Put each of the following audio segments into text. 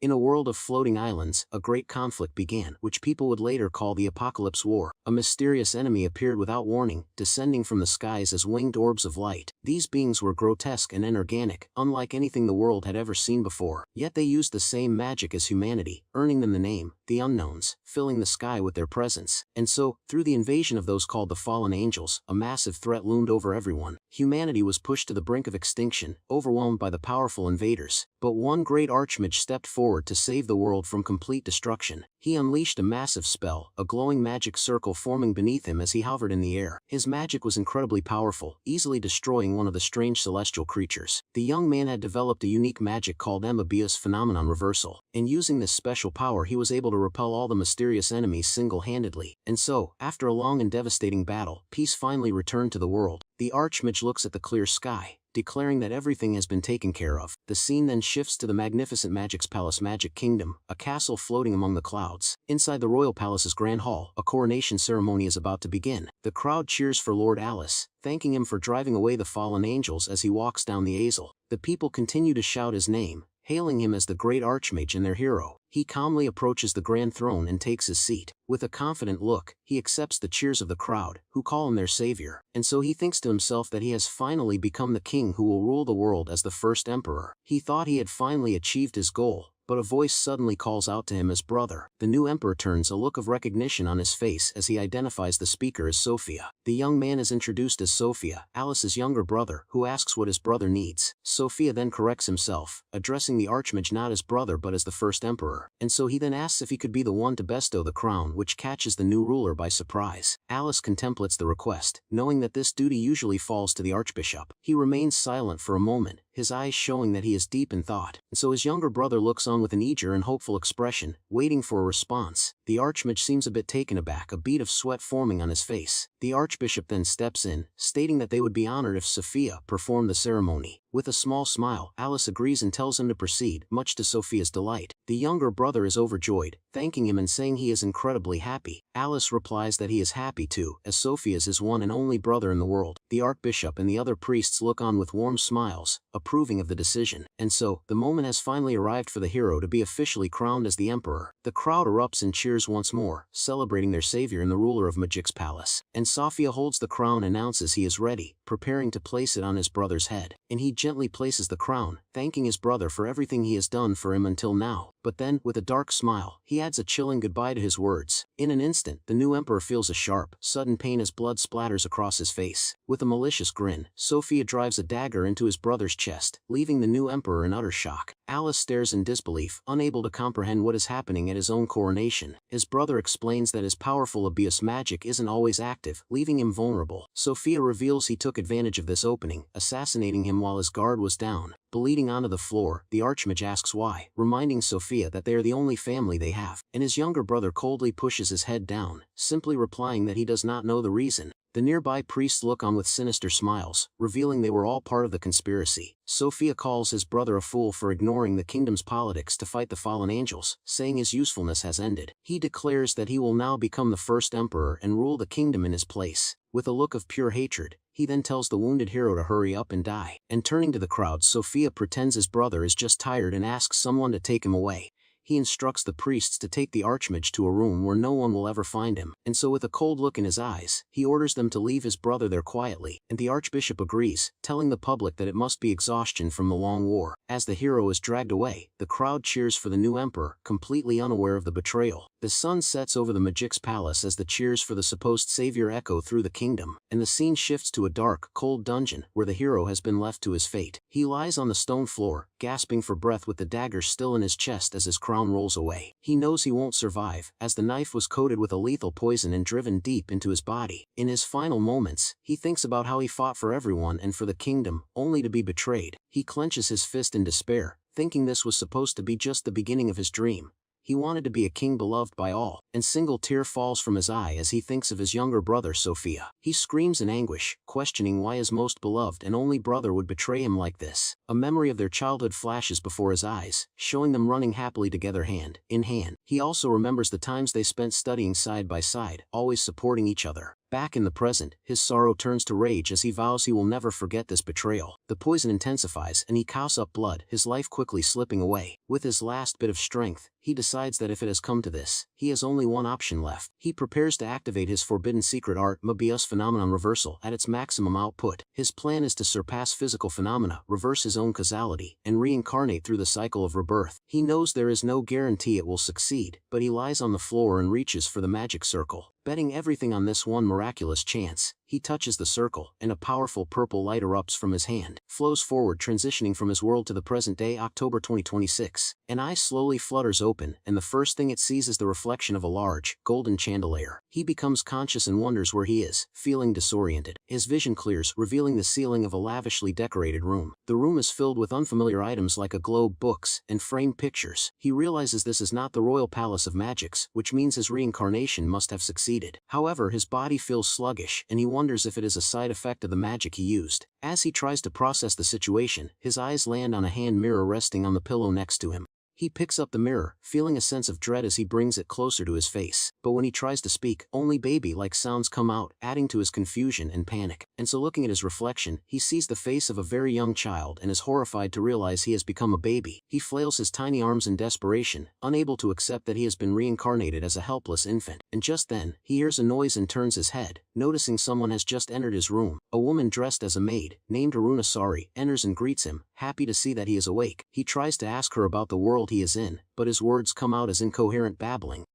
In a world of floating islands, a great conflict began, which people would later call the Apocalypse War. A mysterious enemy appeared without warning, descending from the skies as winged orbs of light. These beings were grotesque and inorganic, unlike anything the world had ever seen before. Yet they used the same magic as humanity, earning them the name, the Unknowns, filling the sky with their presence. And so, through the invasion of those called the Fallen Angels, a massive threat loomed over everyone. Humanity was pushed to the brink of extinction, overwhelmed by the powerful invaders. But one great archmage stepped forward to save the world from complete destruction. He unleashed a massive spell, a glowing magic circle forming beneath him as he hovered in the air. His magic was incredibly powerful, easily destroying one of the strange celestial creatures. The young man had developed a unique magic called Mobius Phenomenon Reversal. In using this special power, he was able to repel all the mysterious enemies single-handedly. And so, after a long and devastating battle, peace finally returned to the world. The archmage looks at the clear sky, declaring that everything has been taken care of. The scene then shifts to the magnificent Magic's Palace Magic Kingdom, a castle floating among the clouds. Inside the royal palace's grand hall, a coronation ceremony is about to begin. The crowd cheers for Lord Alice, thanking him for driving away the fallen angels as he walks down the aisle. The people continue to shout his name, hailing him as the great archmage and their hero. He calmly approaches the grand throne and takes his seat. With a confident look, he accepts the cheers of the crowd, who call him their savior. And so he thinks to himself that he has finally become the king who will rule the world as the first emperor. He thought he had finally achieved his goal, but a voice suddenly calls out to him as brother. The new emperor turns a look of recognition on his face as he identifies the speaker as Sophia. The young man is introduced as Sophia, Alice's younger brother, who asks what his brother needs. Sophia then corrects himself, addressing the archmage not as brother but as the first emperor. And so he then asks if he could be the one to bestow the crown, which catches the new ruler by surprise. Alice contemplates the request, knowing that this duty usually falls to the archbishop. He remains silent for a moment, his eyes showing that he is deep in thought. And so his younger brother looks on with an eager and hopeful expression, waiting for a response. The archmage seems a bit taken aback, a bead of sweat forming on his face. The archbishop then steps in, stating that they would be honored if Sophia performed the ceremony. With a small smile, Alice agrees and tells him to proceed, much to Sophia's delight. The younger brother is overjoyed, thanking him and saying he is incredibly happy. Alice replies that he is happy too, as Sophia is his one and only brother in the world. The archbishop and the other priests look on with warm smiles, approving of the decision. And so, the moment has finally arrived for the hero to be officially crowned as the emperor. The crowd erupts in cheers once more, celebrating their savior and the ruler of Magic's palace. And Sophia holds the crown and announces he is ready, preparing to place it on his brother's head. And he gently places the crown, thanking his brother for everything he has done for him until now. But then, with a dark smile, he adds a chilling goodbye to his words. In an instant, the new emperor feels a sharp, sudden pain as blood splatters across his face. With a malicious grin, Sophia drives a dagger into his brother's chest, leaving the new emperor in utter shock. Alice stares in disbelief, unable to comprehend what is happening at his own coronation. His brother explains that his powerful Abius magic isn't always active, leaving him vulnerable. Sophia reveals he took advantage of this opening, assassinating him while his guard was down. Bleeding onto the floor, the archmage asks why, reminding Sophia that they are the only family they have, and his younger brother coldly pushes his head down, simply replying that he does not know the reason. The nearby priests look on with sinister smiles, revealing they were all part of the conspiracy. Sophia calls his brother a fool for ignoring the kingdom's politics to fight the fallen angels, saying his usefulness has ended. He declares that he will now become the first emperor and rule the kingdom in his place. With a look of pure hatred, he then tells the wounded hero to hurry up and die. And turning to the crowd, Sophia pretends his brother is just tired and asks someone to take him away. He instructs the priests to take the archmage to a room where no one will ever find him. And so with a cold look in his eyes, he orders them to leave his brother there quietly. And the archbishop agrees, telling the public that it must be exhaustion from the long war. As the hero is dragged away, the crowd cheers for the new emperor, completely unaware of the betrayal. The sun sets over the Magic's palace as the cheers for the supposed savior echo through the kingdom. And the scene shifts to a dark, cold dungeon, where the hero has been left to his fate. He lies on the stone floor, gasping for breath with the dagger still in his chest as his crown rolls away. He knows he won't survive, as the knife was coated with a lethal poison and driven deep into his body. In his final moments, he thinks about how he fought for everyone and for the kingdom, only to be betrayed. He clenches his fist in despair, thinking this was supposed to be just the beginning of his dream. He wanted to be a king beloved by all, and single tear falls from his eye as he thinks of his younger brother Sophia. He screams in anguish, questioning why his most beloved and only brother would betray him like this. A memory of their childhood flashes before his eyes, showing them running happily together hand in hand. He also remembers the times they spent studying side by side, always supporting each other. Back in the present, his sorrow turns to rage as he vows he will never forget this betrayal. The poison intensifies and he coughs up blood, his life quickly slipping away. With his last bit of strength, he decides that if it has come to this, he has only one option left. He prepares to activate his forbidden secret art, Mobius phenomenon reversal, at its maximum output. His plan is to surpass physical phenomena, reverse his own causality, and reincarnate through the cycle of rebirth. He knows there is no guarantee it will succeed, but he lies on the floor and reaches for the magic circle. Betting everything on this one miraculous chance, he touches the circle, and a powerful purple light erupts from his hand, flows forward, transitioning from his world to the present day, October 2026. An eye slowly flutters open, and the first thing it sees is the reflection of a large, golden chandelier. He becomes conscious and wonders where he is, feeling disoriented. His vision clears, revealing the ceiling of a lavishly decorated room. The room is filled with unfamiliar items like a globe, books, and framed pictures. He realizes this is not the royal palace of magics, which means his reincarnation must have succeeded. However, his body feels sluggish, and he wonders if it is a side effect of the magic he used. As he tries to process the situation, his eyes land on a hand mirror resting on the pillow next to him. He picks up the mirror, feeling a sense of dread as he brings it closer to his face. But when he tries to speak, only baby-like sounds come out, adding to his confusion and panic. And so, looking at his reflection, he sees the face of a very young child and is horrified to realize he has become a baby. He flails his tiny arms in desperation, unable to accept that he has been reincarnated as a helpless infant. And just then, he hears a noise and turns his head, noticing someone has just entered his room. A woman dressed as a maid, named Arunasari, enters and greets him, happy to see that he is awake. He tries to ask her about the world he is in, but his words come out as incoherent babbling.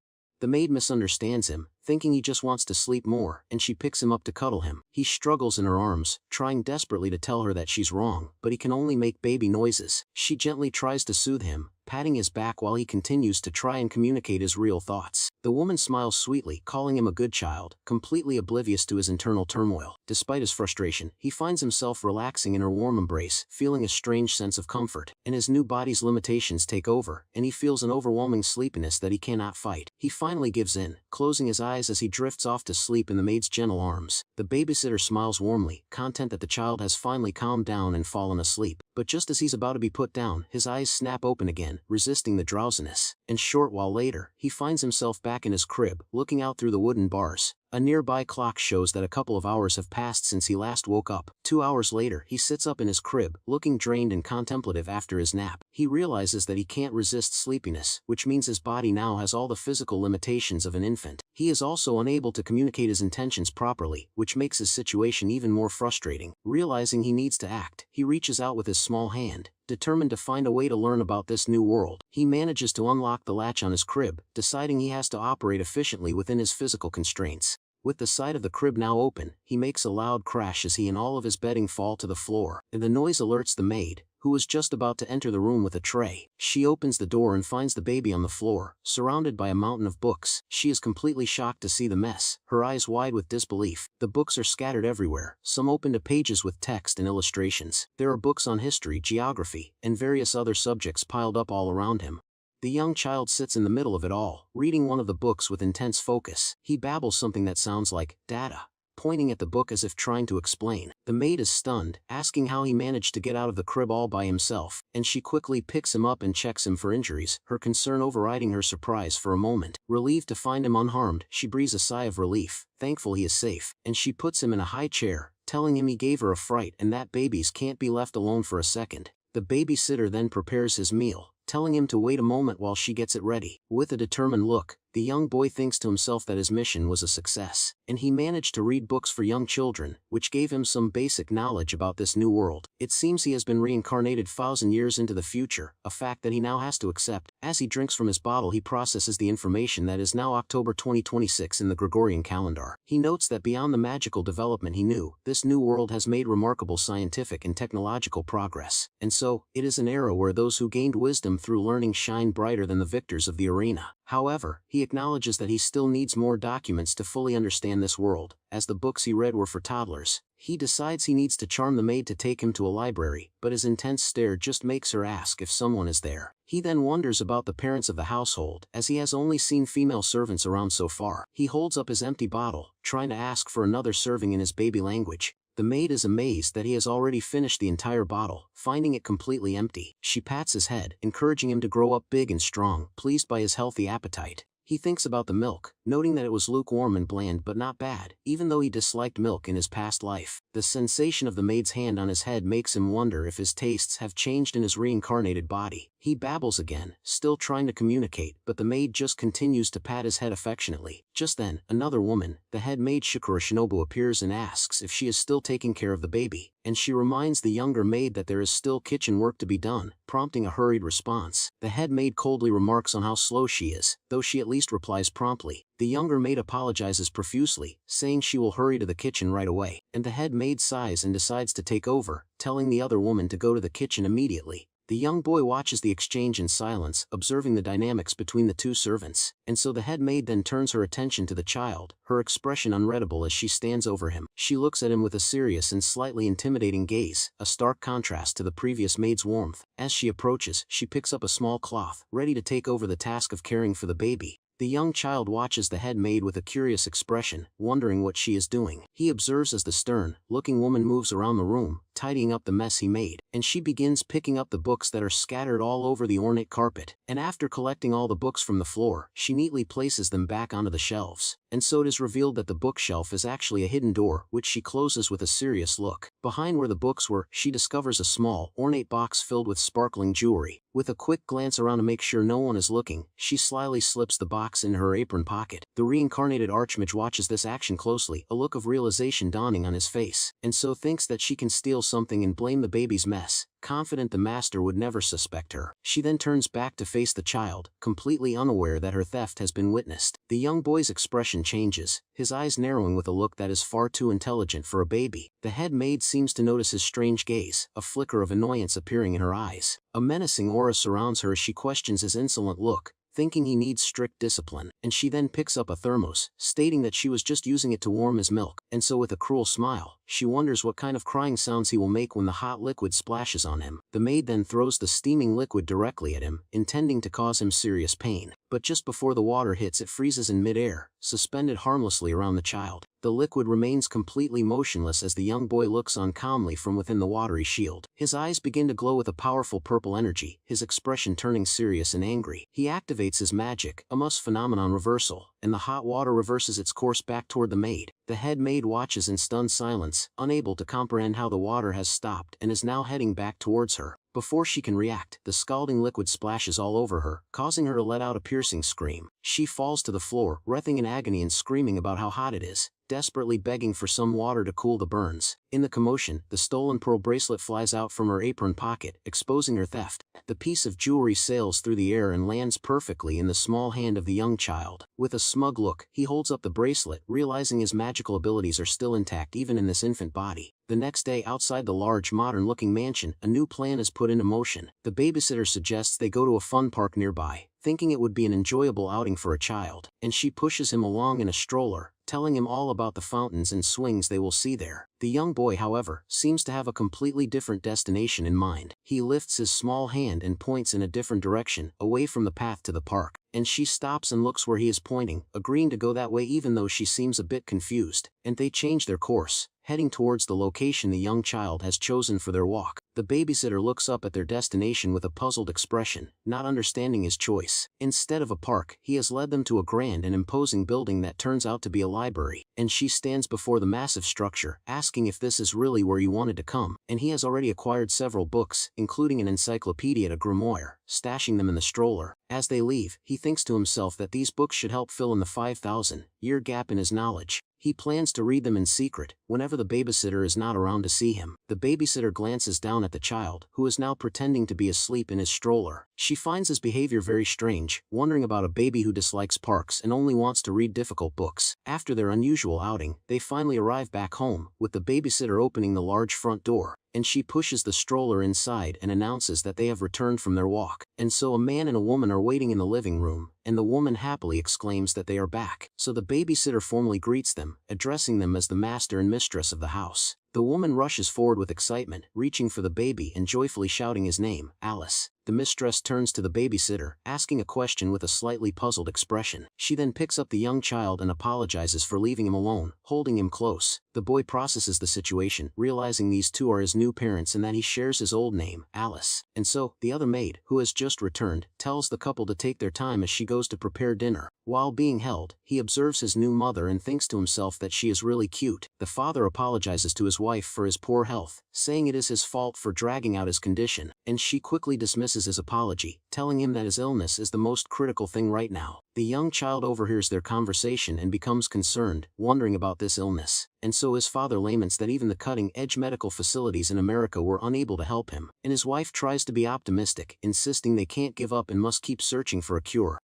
The maid misunderstands him, thinking he just wants to sleep more, and she picks him up to cuddle him. He struggles in her arms, trying desperately to tell her that she's wrong, but he can only make baby noises. She gently tries to soothe him, patting his back while he continues to try and communicate his real thoughts. The woman smiles sweetly, calling him a good child, completely oblivious to his internal turmoil. Despite his frustration, he finds himself relaxing in her warm embrace, feeling a strange sense of comfort. And his new body's limitations take over, and he feels an overwhelming sleepiness that he cannot fight. He finally gives in, closing his eyes as he drifts off to sleep in the maid's gentle arms. The babysitter smiles warmly, content that the child has finally calmed down and fallen asleep. But just as he's about to be put down, his eyes snap open again, resisting the drowsiness. And short while later, he finds himself back in his crib, looking out through the wooden bars. A nearby clock shows that a couple of hours have passed since he last woke up. 2 hours later, he sits up in his crib, looking drained and contemplative after his nap. He realizes that he can't resist sleepiness, which means his body now has all the physical limitations of an infant. He is also unable to communicate his intentions properly, which makes his situation even more frustrating. Realizing he needs to act, he reaches out with his small hand, determined to find a way to learn about this new world. He manages to unlock the latch on his crib, deciding he has to operate efficiently within his physical constraints. With the side of the crib now open, he makes a loud crash as he and all of his bedding fall to the floor, and the noise alerts the maid, who was just about to enter the room with a tray. She opens the door and finds the baby on the floor, surrounded by a mountain of books. She is completely shocked to see the mess, her eyes wide with disbelief. The books are scattered everywhere, some open to pages with text and illustrations. There are books on history, geography, and various other subjects piled up all around him. The young child sits in the middle of it all, reading one of the books with intense focus. He babbles something that sounds like data, pointing at the book as if trying to explain. The maid is stunned, asking how he managed to get out of the crib all by himself, and she quickly picks him up and checks him for injuries, her concern overriding her surprise for a moment. Relieved to find him unharmed, she breathes a sigh of relief, thankful he is safe, and she puts him in a high chair, telling him he gave her a fright and that babies can't be left alone for a second. The babysitter then prepares his meal, telling him to wait a moment while she gets it ready. With a determined look, the young boy thinks to himself that his mission was a success, and he managed to read books for young children, which gave him some basic knowledge about this new world. It seems he has been reincarnated 1,000 years into the future, a fact that he now has to accept. As he drinks from his bottle, he processes the information that is now October 2026 in the Gregorian calendar. He notes that beyond the magical development he knew, this new world has made remarkable scientific and technological progress. And so, it is an era where those who gained wisdom through learning shine brighter than the victors of the arena. However, he acknowledges that he still needs more documents to fully understand this world, as the books he read were for toddlers. He decides he needs to charm the maid to take him to a library, but his intense stare just makes her ask if someone is there. He then wonders about the parents of the household, as he has only seen female servants around so far. He holds up his empty bottle, trying to ask for another serving in his baby language. The maid is amazed that he has already finished the entire bottle, finding it completely empty. She pats his head, encouraging him to grow up big and strong, pleased by his healthy appetite. He thinks about the milk, noting that it was lukewarm and bland but not bad, even though he disliked milk in his past life. The sensation of the maid's hand on his head makes him wonder if his tastes have changed in his reincarnated body. He babbles again, still trying to communicate, but the maid just continues to pat his head affectionately. Just then, another woman, the head maid Shikura Shinobu, appears and asks if she is still taking care of the baby, and she reminds the younger maid that there is still kitchen work to be done, prompting a hurried response. The head maid coldly remarks on how slow she is, though she at least replies promptly. The younger maid apologizes profusely, saying she will hurry to the kitchen right away, and the head maid sighs and decides to take over, telling the other woman to go to the kitchen immediately. The young boy watches the exchange in silence, observing the dynamics between the two servants, and so the head maid then turns her attention to the child, her expression unreadable as she stands over him. She looks at him with a serious and slightly intimidating gaze, a stark contrast to the previous maid's warmth. As she approaches, she picks up a small cloth, ready to take over the task of caring for the baby. The young child watches the head maid with a curious expression, wondering what she is doing. He observes as the stern-looking woman moves around the room, tidying up the mess he made, and she begins picking up the books that are scattered all over the ornate carpet. And after collecting all the books from the floor, she neatly places them back onto the shelves. And so it is revealed that the bookshelf is actually a hidden door, which she closes with a serious look. Behind where the books were, she discovers a small, ornate box filled with sparkling jewelry. With a quick glance around to make sure no one is looking, she slyly slips the box in her apron pocket. The reincarnated archmage watches this action closely, a look of realization dawning on his face, and so thinks that she can steal something and blame the baby's mess, confident the master would never suspect her. She then turns back to face the child, completely unaware that her theft has been witnessed. The young boy's expression changes, his eyes narrowing with a look that is far too intelligent for a baby. The head maid seems to notice his strange gaze, a flicker of annoyance appearing in her eyes. A menacing aura surrounds her as she questions his insolent look, thinking he needs strict discipline, and she then picks up a thermos, stating that she was just using it to warm his milk, and so with a cruel smile, she wonders what kind of crying sounds he will make when the hot liquid splashes on him. The maid then throws the steaming liquid directly at him, intending to cause him serious pain, but just before the water hits it freezes in mid-air, suspended harmlessly around the child. The liquid remains completely motionless as the young boy looks on calmly from within the watery shield. His eyes begin to glow with a powerful purple energy, his expression turning serious and angry. He activates his magic, a must phenomenon reversal, and the hot water reverses its course back toward the maid. The head maid watches in stunned silence, unable to comprehend how the water has stopped and is now heading back towards her. Before she can react, the scalding liquid splashes all over her, causing her to let out a piercing scream. She falls to the floor, writhing in agony and screaming about how hot it is, desperately begging for some water to cool the burns. In the commotion, the stolen pearl bracelet flies out from her apron pocket, exposing her theft. The piece of jewelry sails through the air and lands perfectly in the small hand of the young child. With a smug look, he holds up the bracelet, realizing his magical abilities are still intact even in this infant body. The next day, outside the large, modern-looking mansion, a new plan is put into motion. The babysitter suggests they go to a fun park nearby, thinking it would be an enjoyable outing for a child, and she pushes him along in a stroller, telling him all about the fountains and swings they will see there. The young boy, however, seems to have a completely different destination in mind. He lifts his small hand and points in a different direction, away from the path to the park, and she stops and looks where he is pointing, agreeing to go that way even though she seems a bit confused, and they change their course, heading towards the location the young child has chosen for their walk. The babysitter looks up at their destination with a puzzled expression, not understanding his choice. Instead of a park, he has led them to a grand and imposing building that turns out to be a library, and she stands before the massive structure, asking if this is really where you wanted to come, and he has already acquired several books, including an encyclopedia and a grimoire, stashing them in the stroller. As they leave, he thinks to himself that these books should help fill in the 5,000-year gap in his knowledge. He plans to read them in secret, whenever the babysitter is not around to see him. The babysitter glances down at the child, who is now pretending to be asleep in his stroller. She finds his behavior very strange, wondering about a baby who dislikes parks and only wants to read difficult books. After their unusual outing, they finally arrive back home, with the babysitter opening the large front door, and she pushes the stroller inside and announces that they have returned from their walk. And so a man and a woman are waiting in the living room, and the woman happily exclaims that they are back. So the babysitter formally greets them, addressing them as the master and mistress of the house. The woman rushes forward with excitement, reaching for the baby and joyfully shouting his name, Alice. the mistress turns to the babysitter, asking a question with a slightly puzzled expression. She then picks up the young child and apologizes for leaving him alone, holding him close. The boy processes the situation, realizing these two are his new parents and that he shares his old name, Alice. And so, the other maid, who has just returned, tells the couple to take their time as she goes to prepare dinner. While being held, he observes his new mother and thinks to himself that she is really cute. The father apologizes to his wife for his poor health, saying it is his fault for dragging out his condition, and she quickly dismisses his apology, telling him that his illness is the most critical thing right now. The young child overhears their conversation and becomes concerned, wondering about this illness. And so his father laments that even the cutting-edge medical facilities in America were unable to help him, and his wife tries to be optimistic, insisting they can't give up and must keep searching for a cure.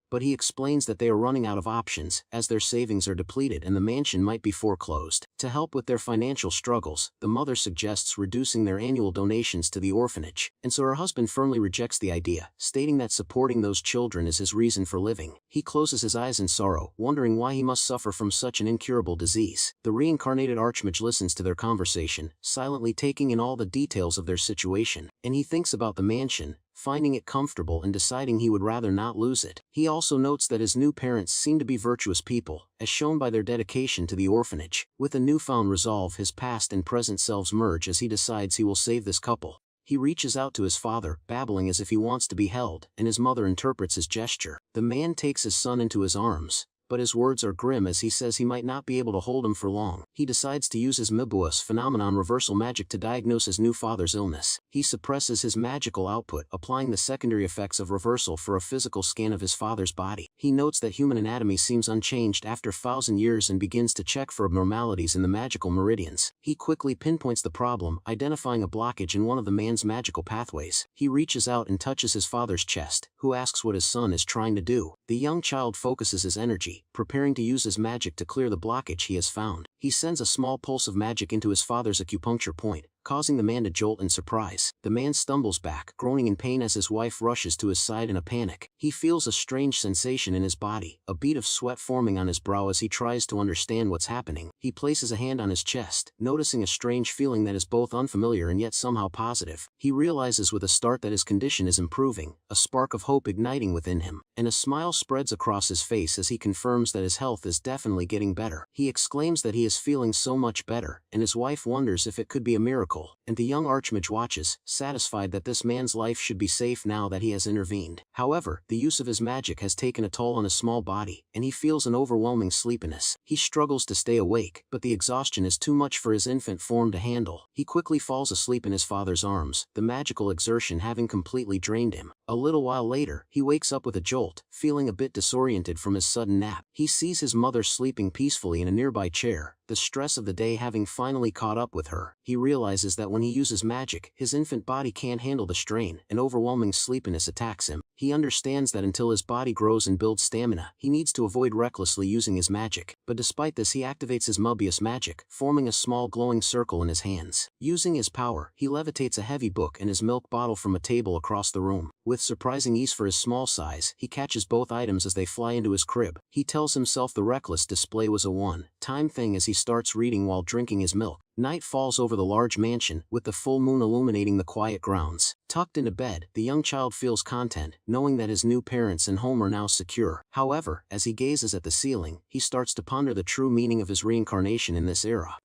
But he explains that they are running out of options, as their savings are depleted and the mansion might be foreclosed. To help with their financial struggles, the mother suggests reducing their annual donations to the orphanage, and so her husband firmly rejects the idea, stating that supporting those children is his reason for living. He closes his eyes in sorrow, wondering why he must suffer from such an incurable disease. The reincarnated archmage listens to their conversation, silently taking in all the details of their situation, and he thinks about the mansion, finding it comfortable and deciding he would rather not lose it. He also notes that his new parents seem to be virtuous people, as shown by their dedication to the orphanage. With a newfound resolve, his past and present selves merge as he decides he will save this couple. He reaches out to his father, babbling as if he wants to be held, and his mother interprets his gesture. The man takes his son into his arms, but his words are grim as he says he might not be able to hold him for long. He decides to use his Mibuus phenomenon reversal magic to diagnose his new father's illness. He suppresses his magical output, applying the secondary effects of reversal for a physical scan of his father's body. He notes that human anatomy seems unchanged after 1,000 years and begins to check for abnormalities in the magical meridians. He quickly pinpoints the problem, identifying a blockage in one of the man's magical pathways. He reaches out and touches his father's chest, who asks what his son is trying to do. The young child focuses his energy, preparing to use his magic to clear the blockage he has found. He sends a small pulse of magic into his father's acupuncture point, causing the man to jolt in surprise. The man stumbles back, groaning in pain as his wife rushes to his side in a panic. He feels a strange sensation in his body, a bead of sweat forming on his brow as he tries to understand what's happening. He places a hand on his chest, noticing a strange feeling that is both unfamiliar and yet somehow positive. He realizes with a start that his condition is improving, a spark of hope igniting within him, and a smile spreads across his face as he confirms that his health is definitely getting better. He exclaims that he is feeling so much better, and his wife wonders if it could be a miracle. And the young archmage watches, satisfied that this man's life should be safe now that he has intervened. However, the use of his magic has taken a toll on his small body, and he feels an overwhelming sleepiness. He struggles to stay awake, but the exhaustion is too much for his infant form to handle. He quickly falls asleep in his father's arms, the magical exertion having completely drained him. A little while later, he wakes up with a jolt, feeling a bit disoriented from his sudden nap. He sees his mother sleeping peacefully in a nearby chair, the stress of the day having finally caught up with her. He realizes that when he uses magic, his infant body can't handle the strain, and overwhelming sleepiness attacks him. He understands that until his body grows and builds stamina, he needs to avoid recklessly using his magic. But despite this, he activates his Mobius magic, forming a small glowing circle in his hands. Using his power, he levitates a heavy book and his milk bottle from a table across the room. With surprising ease for his small size, he catches both items as they fly into his crib. He tells himself the reckless display was a one-time thing as he starts reading while drinking his milk. Night falls over the large mansion, with the full moon illuminating the quiet grounds. Tucked into bed, the young child feels content, knowing that his new parents and home are now secure. However, as he gazes at the ceiling, he starts to ponder the true meaning of his reincarnation in this era.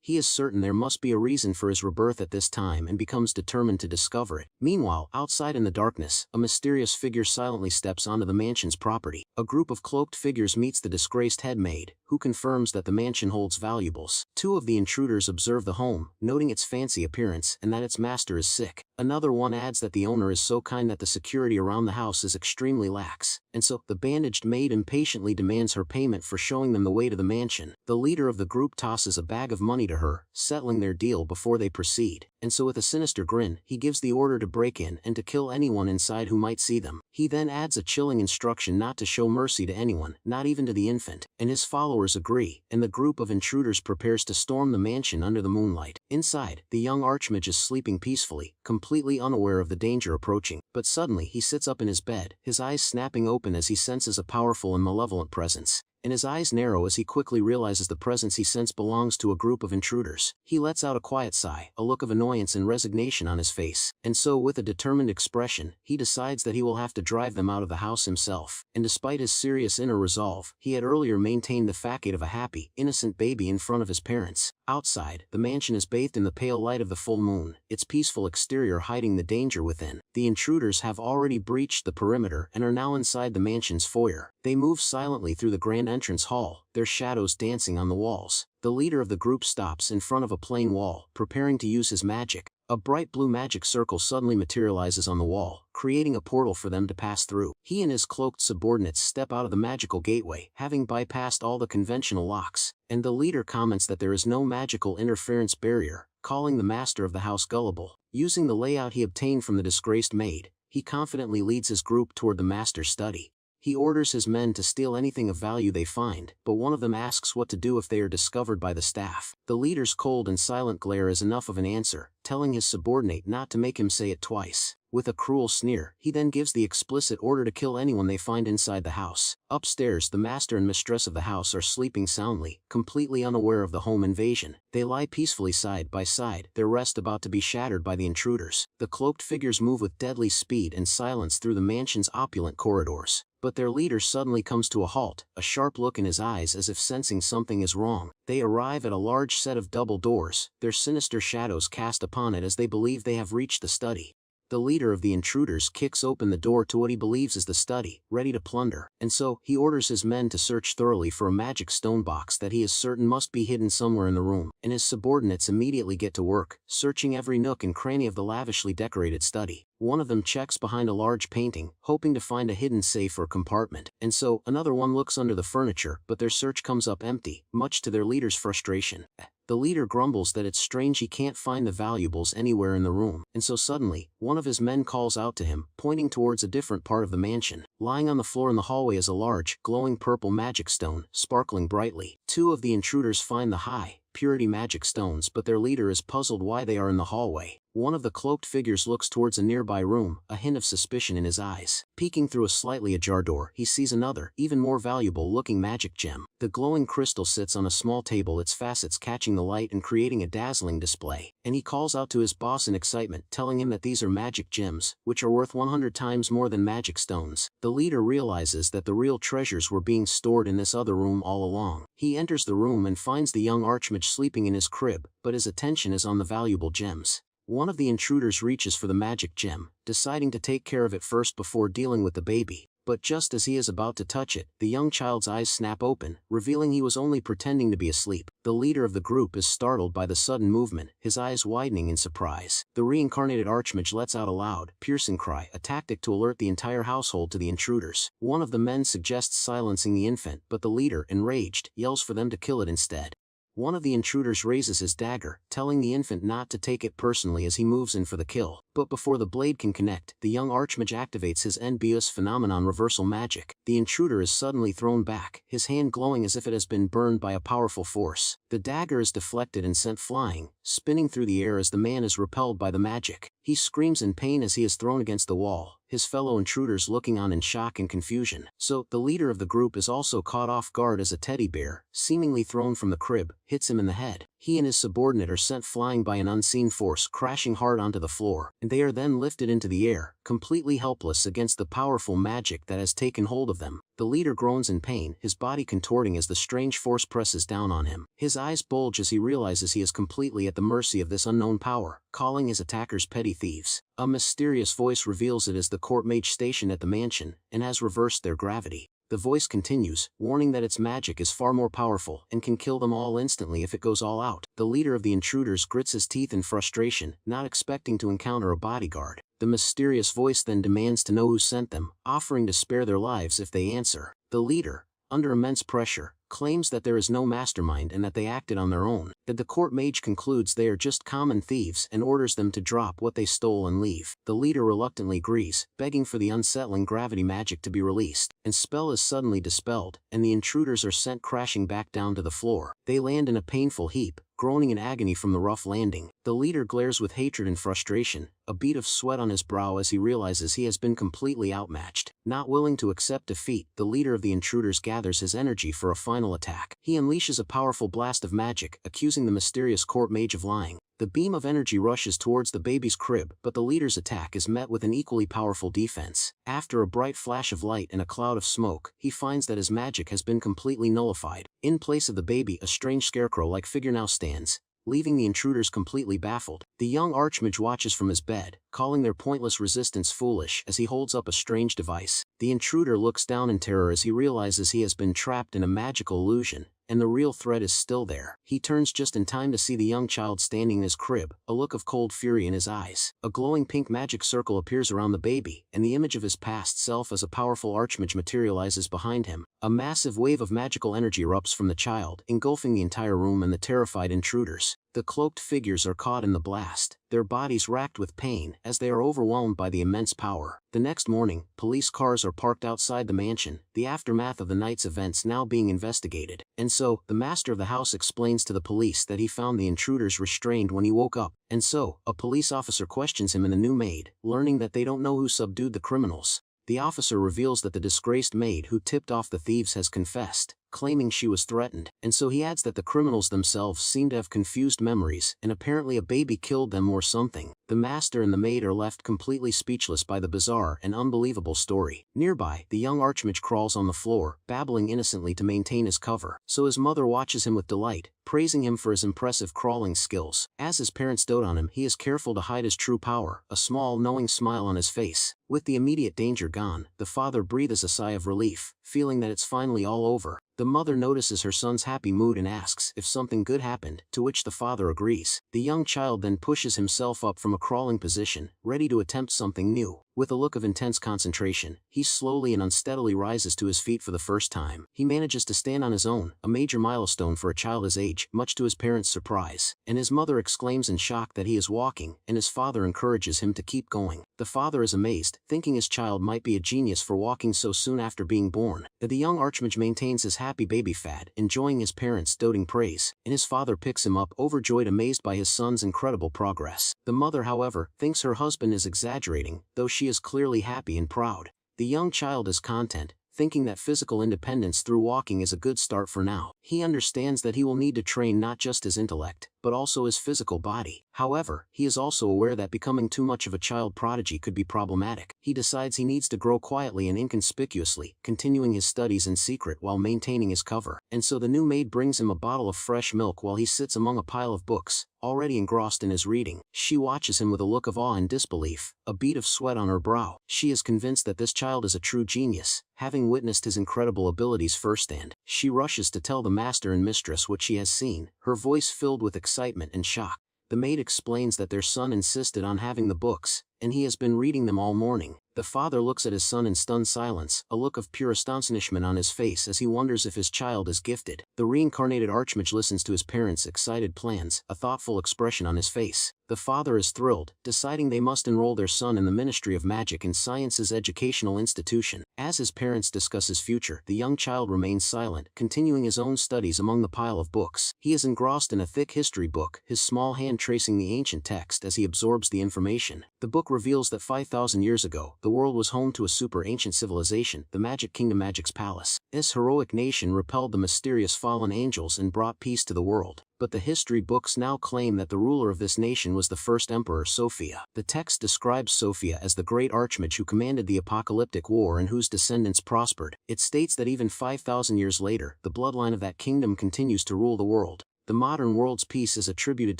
He is certain there must be a reason for his rebirth at this time and becomes determined to discover it. Meanwhile, outside in the darkness, a mysterious figure silently steps onto the mansion's property. A group of cloaked figures meets the disgraced head maid, who confirms that the mansion holds valuables. Two of the intruders observe the home, noting its fancy appearance and that its master is sick. Another one adds that the owner is so kind that the security around the house is extremely lax, and so the bandaged maid impatiently demands her payment for showing them the way to the mansion. The leader of the group tosses a bag of money to her, settling their deal before they proceed, and so with a sinister grin, he gives the order to break in and to kill anyone inside who might see them. He then adds a chilling instruction not to show mercy to anyone, not even to the infant, and his followers agree, and the group of intruders prepares to storm the mansion under the moonlight. Inside, the young archmage is sleeping peacefully, completely unaware of the danger approaching, but suddenly he sits up in his bed, his eyes snapping open as he senses a powerful and malevolent presence. and his eyes narrow as he quickly realizes the presence he sensed belongs to a group of intruders. He lets out a quiet sigh, a look of annoyance and resignation on his face, and so with a determined expression, he decides that he will have to drive them out of the house himself. And despite his serious inner resolve, he had earlier maintained the facade of a happy, innocent baby in front of his parents. Outside, the mansion is bathed in the pale light of the full moon, its peaceful exterior hiding the danger within. The intruders have already breached the perimeter and are now inside the mansion's foyer. They move silently through the grand entrance hall, their shadows dancing on the walls. The leader of the group stops in front of a plain wall, preparing to use his magic. A bright blue magic circle suddenly materializes on the wall, creating a portal for them to pass through. He and his cloaked subordinates step out of the magical gateway, having bypassed all the conventional locks, and the leader comments that there is no magical interference barrier, calling the master of the house gullible. Using the layout he obtained from the disgraced maid, he confidently leads his group toward the master's study. He orders his men to steal anything of value they find, but one of them asks what to do if they are discovered by the staff. The leader's cold and silent glare is enough of an answer, telling his subordinate not to make him say it twice. With a cruel sneer, he then gives the explicit order to kill anyone they find inside the house. Upstairs, the master and mistress of the house are sleeping soundly, completely unaware of the home invasion. They lie peacefully side by side, their rest about to be shattered by the intruders. The cloaked figures move with deadly speed and silence through the mansion's opulent corridors. But their leader suddenly comes to a halt, a sharp look in his eyes as if sensing something is wrong. They arrive at a large set of double doors, their sinister shadows cast upon it as they believe they have reached the study. The leader of the intruders kicks open the door to what he believes is the study, ready to plunder, and so he orders his men to search thoroughly for a magic stone box that he is certain must be hidden somewhere in the room, and his subordinates immediately get to work, searching every nook and cranny of the lavishly decorated study. One of them checks behind a large painting, hoping to find a hidden safe or compartment, and so another one looks under the furniture, but their search comes up empty, much to their leader's frustration. The leader grumbles that it's strange he can't find the valuables anywhere in the room, and so suddenly, one of his men calls out to him, pointing towards a different part of the mansion. Lying on the floor in the hallway is a large, glowing purple magic stone, sparkling brightly. Two of the intruders find the high purity magic stones, but their leader is puzzled why they are in the hallway. One of the cloaked figures looks towards a nearby room, a hint of suspicion in his eyes. Peeking through a slightly ajar door, he sees another, even more valuable-looking magic gem. The glowing crystal sits on a small table, its facets catching the light and creating a dazzling display. And he calls out to his boss in excitement, telling him that these are magic gems, which are worth 100 times more than magic stones. The leader realizes that the real treasures were being stored in this other room all along. He enters the room and finds the young archmage sleeping in his crib, but his attention is on the valuable gems. One of the intruders reaches for the magic gem, deciding to take care of it first before dealing with the baby. But just as he is about to touch it, the young child's eyes snap open, revealing he was only pretending to be asleep. The leader of the group is startled by the sudden movement, his eyes widening in surprise. The reincarnated archmage lets out a loud, piercing cry, a tactic to alert the entire household to the intruders. One of the men suggests silencing the infant, but the leader, enraged, yells for them to kill it instead. One of the intruders raises his dagger, telling the infant not to take it personally as he moves in for the kill. But before the blade can connect, the young archmage activates his NBUS phenomenon reversal magic. The intruder is suddenly thrown back, his hand glowing as if it has been burned by a powerful force. The dagger is deflected and sent flying, spinning through the air as the man is repelled by the magic. He screams in pain as he is thrown against the wall, his fellow intruders looking on in shock and confusion. So, the leader of the group is also caught off guard as a teddy bear, seemingly thrown from the crib, hits him in the head. He and his subordinate are sent flying by an unseen force, crashing hard onto the floor, and they are then lifted into the air, completely helpless against the powerful magic that has taken hold of them. The leader groans in pain, his body contorting as the strange force presses down on him. His eyes bulge as he realizes he is completely at the mercy of this unknown power, calling his attackers petty thieves. A mysterious voice reveals it is the court mage stationed at the mansion, and has reversed their gravity. The voice continues, warning that its magic is far more powerful and can kill them all instantly if it goes all out. The leader of the intruders grits his teeth in frustration, not expecting to encounter a bodyguard. The mysterious voice then demands to know who sent them, offering to spare their lives if they answer. The leader, under immense pressure, claims that there is no mastermind and that they acted on their own. That the court mage concludes they are just common thieves and orders them to drop what they stole and leave. The leader reluctantly agrees, begging for the unsettling gravity magic to be released, and spell is suddenly dispelled, and the intruders are sent crashing back down to the floor. They land in a painful heap, groaning in agony from the rough landing. The leader glares with hatred and frustration, a bead of sweat on his brow as he realizes he has been completely outmatched. Not willing to accept defeat, the leader of the intruders gathers his energy for a final attack. He unleashes a powerful blast of magic, accusing the mysterious court mage of lying. The beam of energy rushes towards the baby's crib, but the leader's attack is met with an equally powerful defense. After a bright flash of light and a cloud of smoke, he finds that his magic has been completely nullified. In place of the baby, a strange scarecrow-like figure now stands, leaving the intruders completely baffled. The young archmage watches from his bed, calling their pointless resistance foolish as he holds up a strange device. The intruder looks down in terror as he realizes he has been trapped in a magical illusion, and the real threat is still there. He turns just in time to see the young child standing in his crib, a look of cold fury in his eyes. A glowing pink magic circle appears around the baby, and the image of his past self as a powerful archmage materializes behind him. A massive wave of magical energy erupts from the child, engulfing the entire room and the terrified intruders. The cloaked figures are caught in the blast, their bodies racked with pain as they are overwhelmed by the immense power. The next morning, police cars are parked outside the mansion, the aftermath of the night's events now being investigated. And so, the master of the house explains to the police that he found the intruders restrained when he woke up. And so, a police officer questions him and the new maid, learning that they don't know who subdued the criminals. The officer reveals that the disgraced maid who tipped off the thieves has confessed, claiming she was threatened, and so he adds that the criminals themselves seem to have confused memories, and apparently a baby killed them or something. The master and the maid are left completely speechless by the bizarre and unbelievable story. Nearby, the young archmage crawls on the floor, babbling innocently to maintain his cover, so his mother watches him with delight, praising him for his impressive crawling skills. As his parents dote on him, he is careful to hide his true power, a small knowing smile on his face. With the immediate danger gone, the father breathes a sigh of relief, feeling that it's finally all over. The mother notices her son's happy mood and asks if something good happened, to which the father agrees. The young child then pushes himself up from a crawling position, ready to attempt something new. With a look of intense concentration, he slowly and unsteadily rises to his feet for the first time. He manages to stand on his own, a major milestone for a child his age, much to his parents' surprise. And his mother exclaims in shock that he is walking, and his father encourages him to keep going. The father is amazed, thinking his child might be a genius for walking so soon after being born. The young archmage maintains his happy baby fad, enjoying his parents' doting praise, and his father picks him up, overjoyed, amazed by his son's incredible progress. The mother, however, thinks her husband is exaggerating, though she is clearly happy and proud. The young child is content, thinking that physical independence through walking is a good start for now. He understands that he will need to train not just his intellect, but also his physical body. However, he is also aware that becoming too much of a child prodigy could be problematic. He decides he needs to grow quietly and inconspicuously, continuing his studies in secret while maintaining his cover. And so the new maid brings him a bottle of fresh milk while he sits among a pile of books, already engrossed in his reading. She watches him with a look of awe and disbelief, a bead of sweat on her brow. She is convinced that this child is a true genius, having witnessed his incredible abilities firsthand. She rushes to tell the master and mistress what she has seen, her voice filled with excitement and shock. The maid explains that their son insisted on having the books, and he has been reading them all morning. The father looks at his son in stunned silence, a look of pure astonishment on his face as he wonders if his child is gifted. The reincarnated archmage listens to his parents' excited plans, a thoughtful expression on his face. The father is thrilled, deciding they must enroll their son in the Ministry of Magic and Science's educational institution. As his parents discuss his future, the young child remains silent, continuing his own studies among the pile of books. He is engrossed in a thick history book, his small hand tracing the ancient text as he absorbs the information. The book reveals that 5,000 years ago, the world was home to a super-ancient civilization, the Magic Kingdom, Magic's palace. This heroic nation repelled the mysterious fallen angels and brought peace to the world. But the history books now claim that the ruler of this nation was the first emperor, Sophia. The text describes Sophia as the great archmage who commanded the apocalyptic war and whose descendants prospered. It states that even 5,000 years later, the bloodline of that kingdom continues to rule the world. The modern world's peace is attributed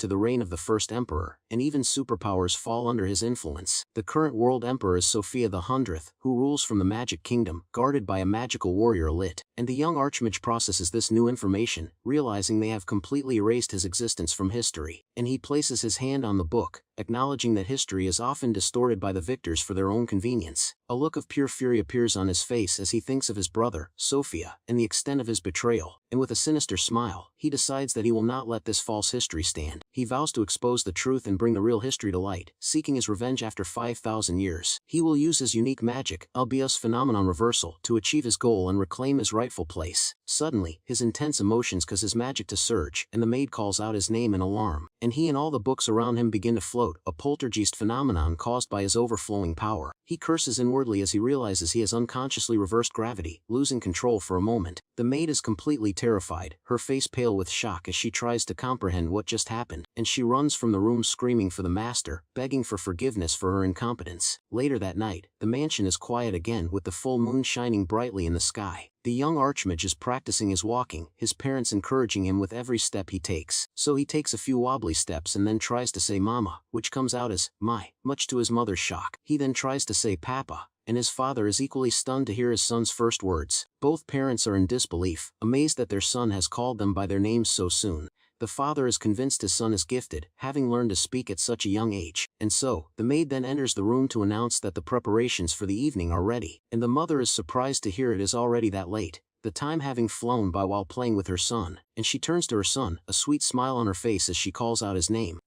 to the reign of the first emperor, and even superpowers fall under his influence. The current world emperor is Sophia the 100th, who rules from the Magic Kingdom, guarded by a magical warrior elite. And the young archmage processes this new information, realizing they have completely erased his existence from history. And he places his hand on the book, acknowledging that history is often distorted by the victors for their own convenience. A look of pure fury appears on his face as he thinks of his brother, Sophia, and the extent of his betrayal, and with a sinister smile, he decides that he will not let this false history stand. He vows to expose the truth and bring the real history to light, seeking his revenge after 5,000 years. He will use his unique magic, Albius phenomenon reversal, to achieve his goal and reclaim his rightful place. Suddenly, his intense emotions cause his magic to surge, and the maid calls out his name in alarm, and he and all the books around him begin to float, a poltergeist phenomenon caused by his overflowing power. He curses inwardly as he realizes he has unconsciously reversed gravity, losing control for a moment. The maid is completely terrified, her face pale with shock as she tries to comprehend what just happened, and she runs from the room screaming for the master, begging for forgiveness for her incompetence. Later that night, the mansion is quiet again with the full moon shining brightly in the sky. The young archmage is practicing his walking, his parents encouraging him with every step he takes. So he takes a few wobbly steps and then tries to say mama, which comes out as my, much to his mother's shock. He then tries to say papa, and his father is equally stunned to hear his son's first words. Both parents are in disbelief, amazed that their son has called them by their names so soon. The father is convinced his son is gifted, having learned to speak at such a young age, and so, the maid then enters the room to announce that the preparations for the evening are ready, and the mother is surprised to hear it is already that late, the time having flown by while playing with her son, and she turns to her son, a sweet smile on her face as she calls out his name.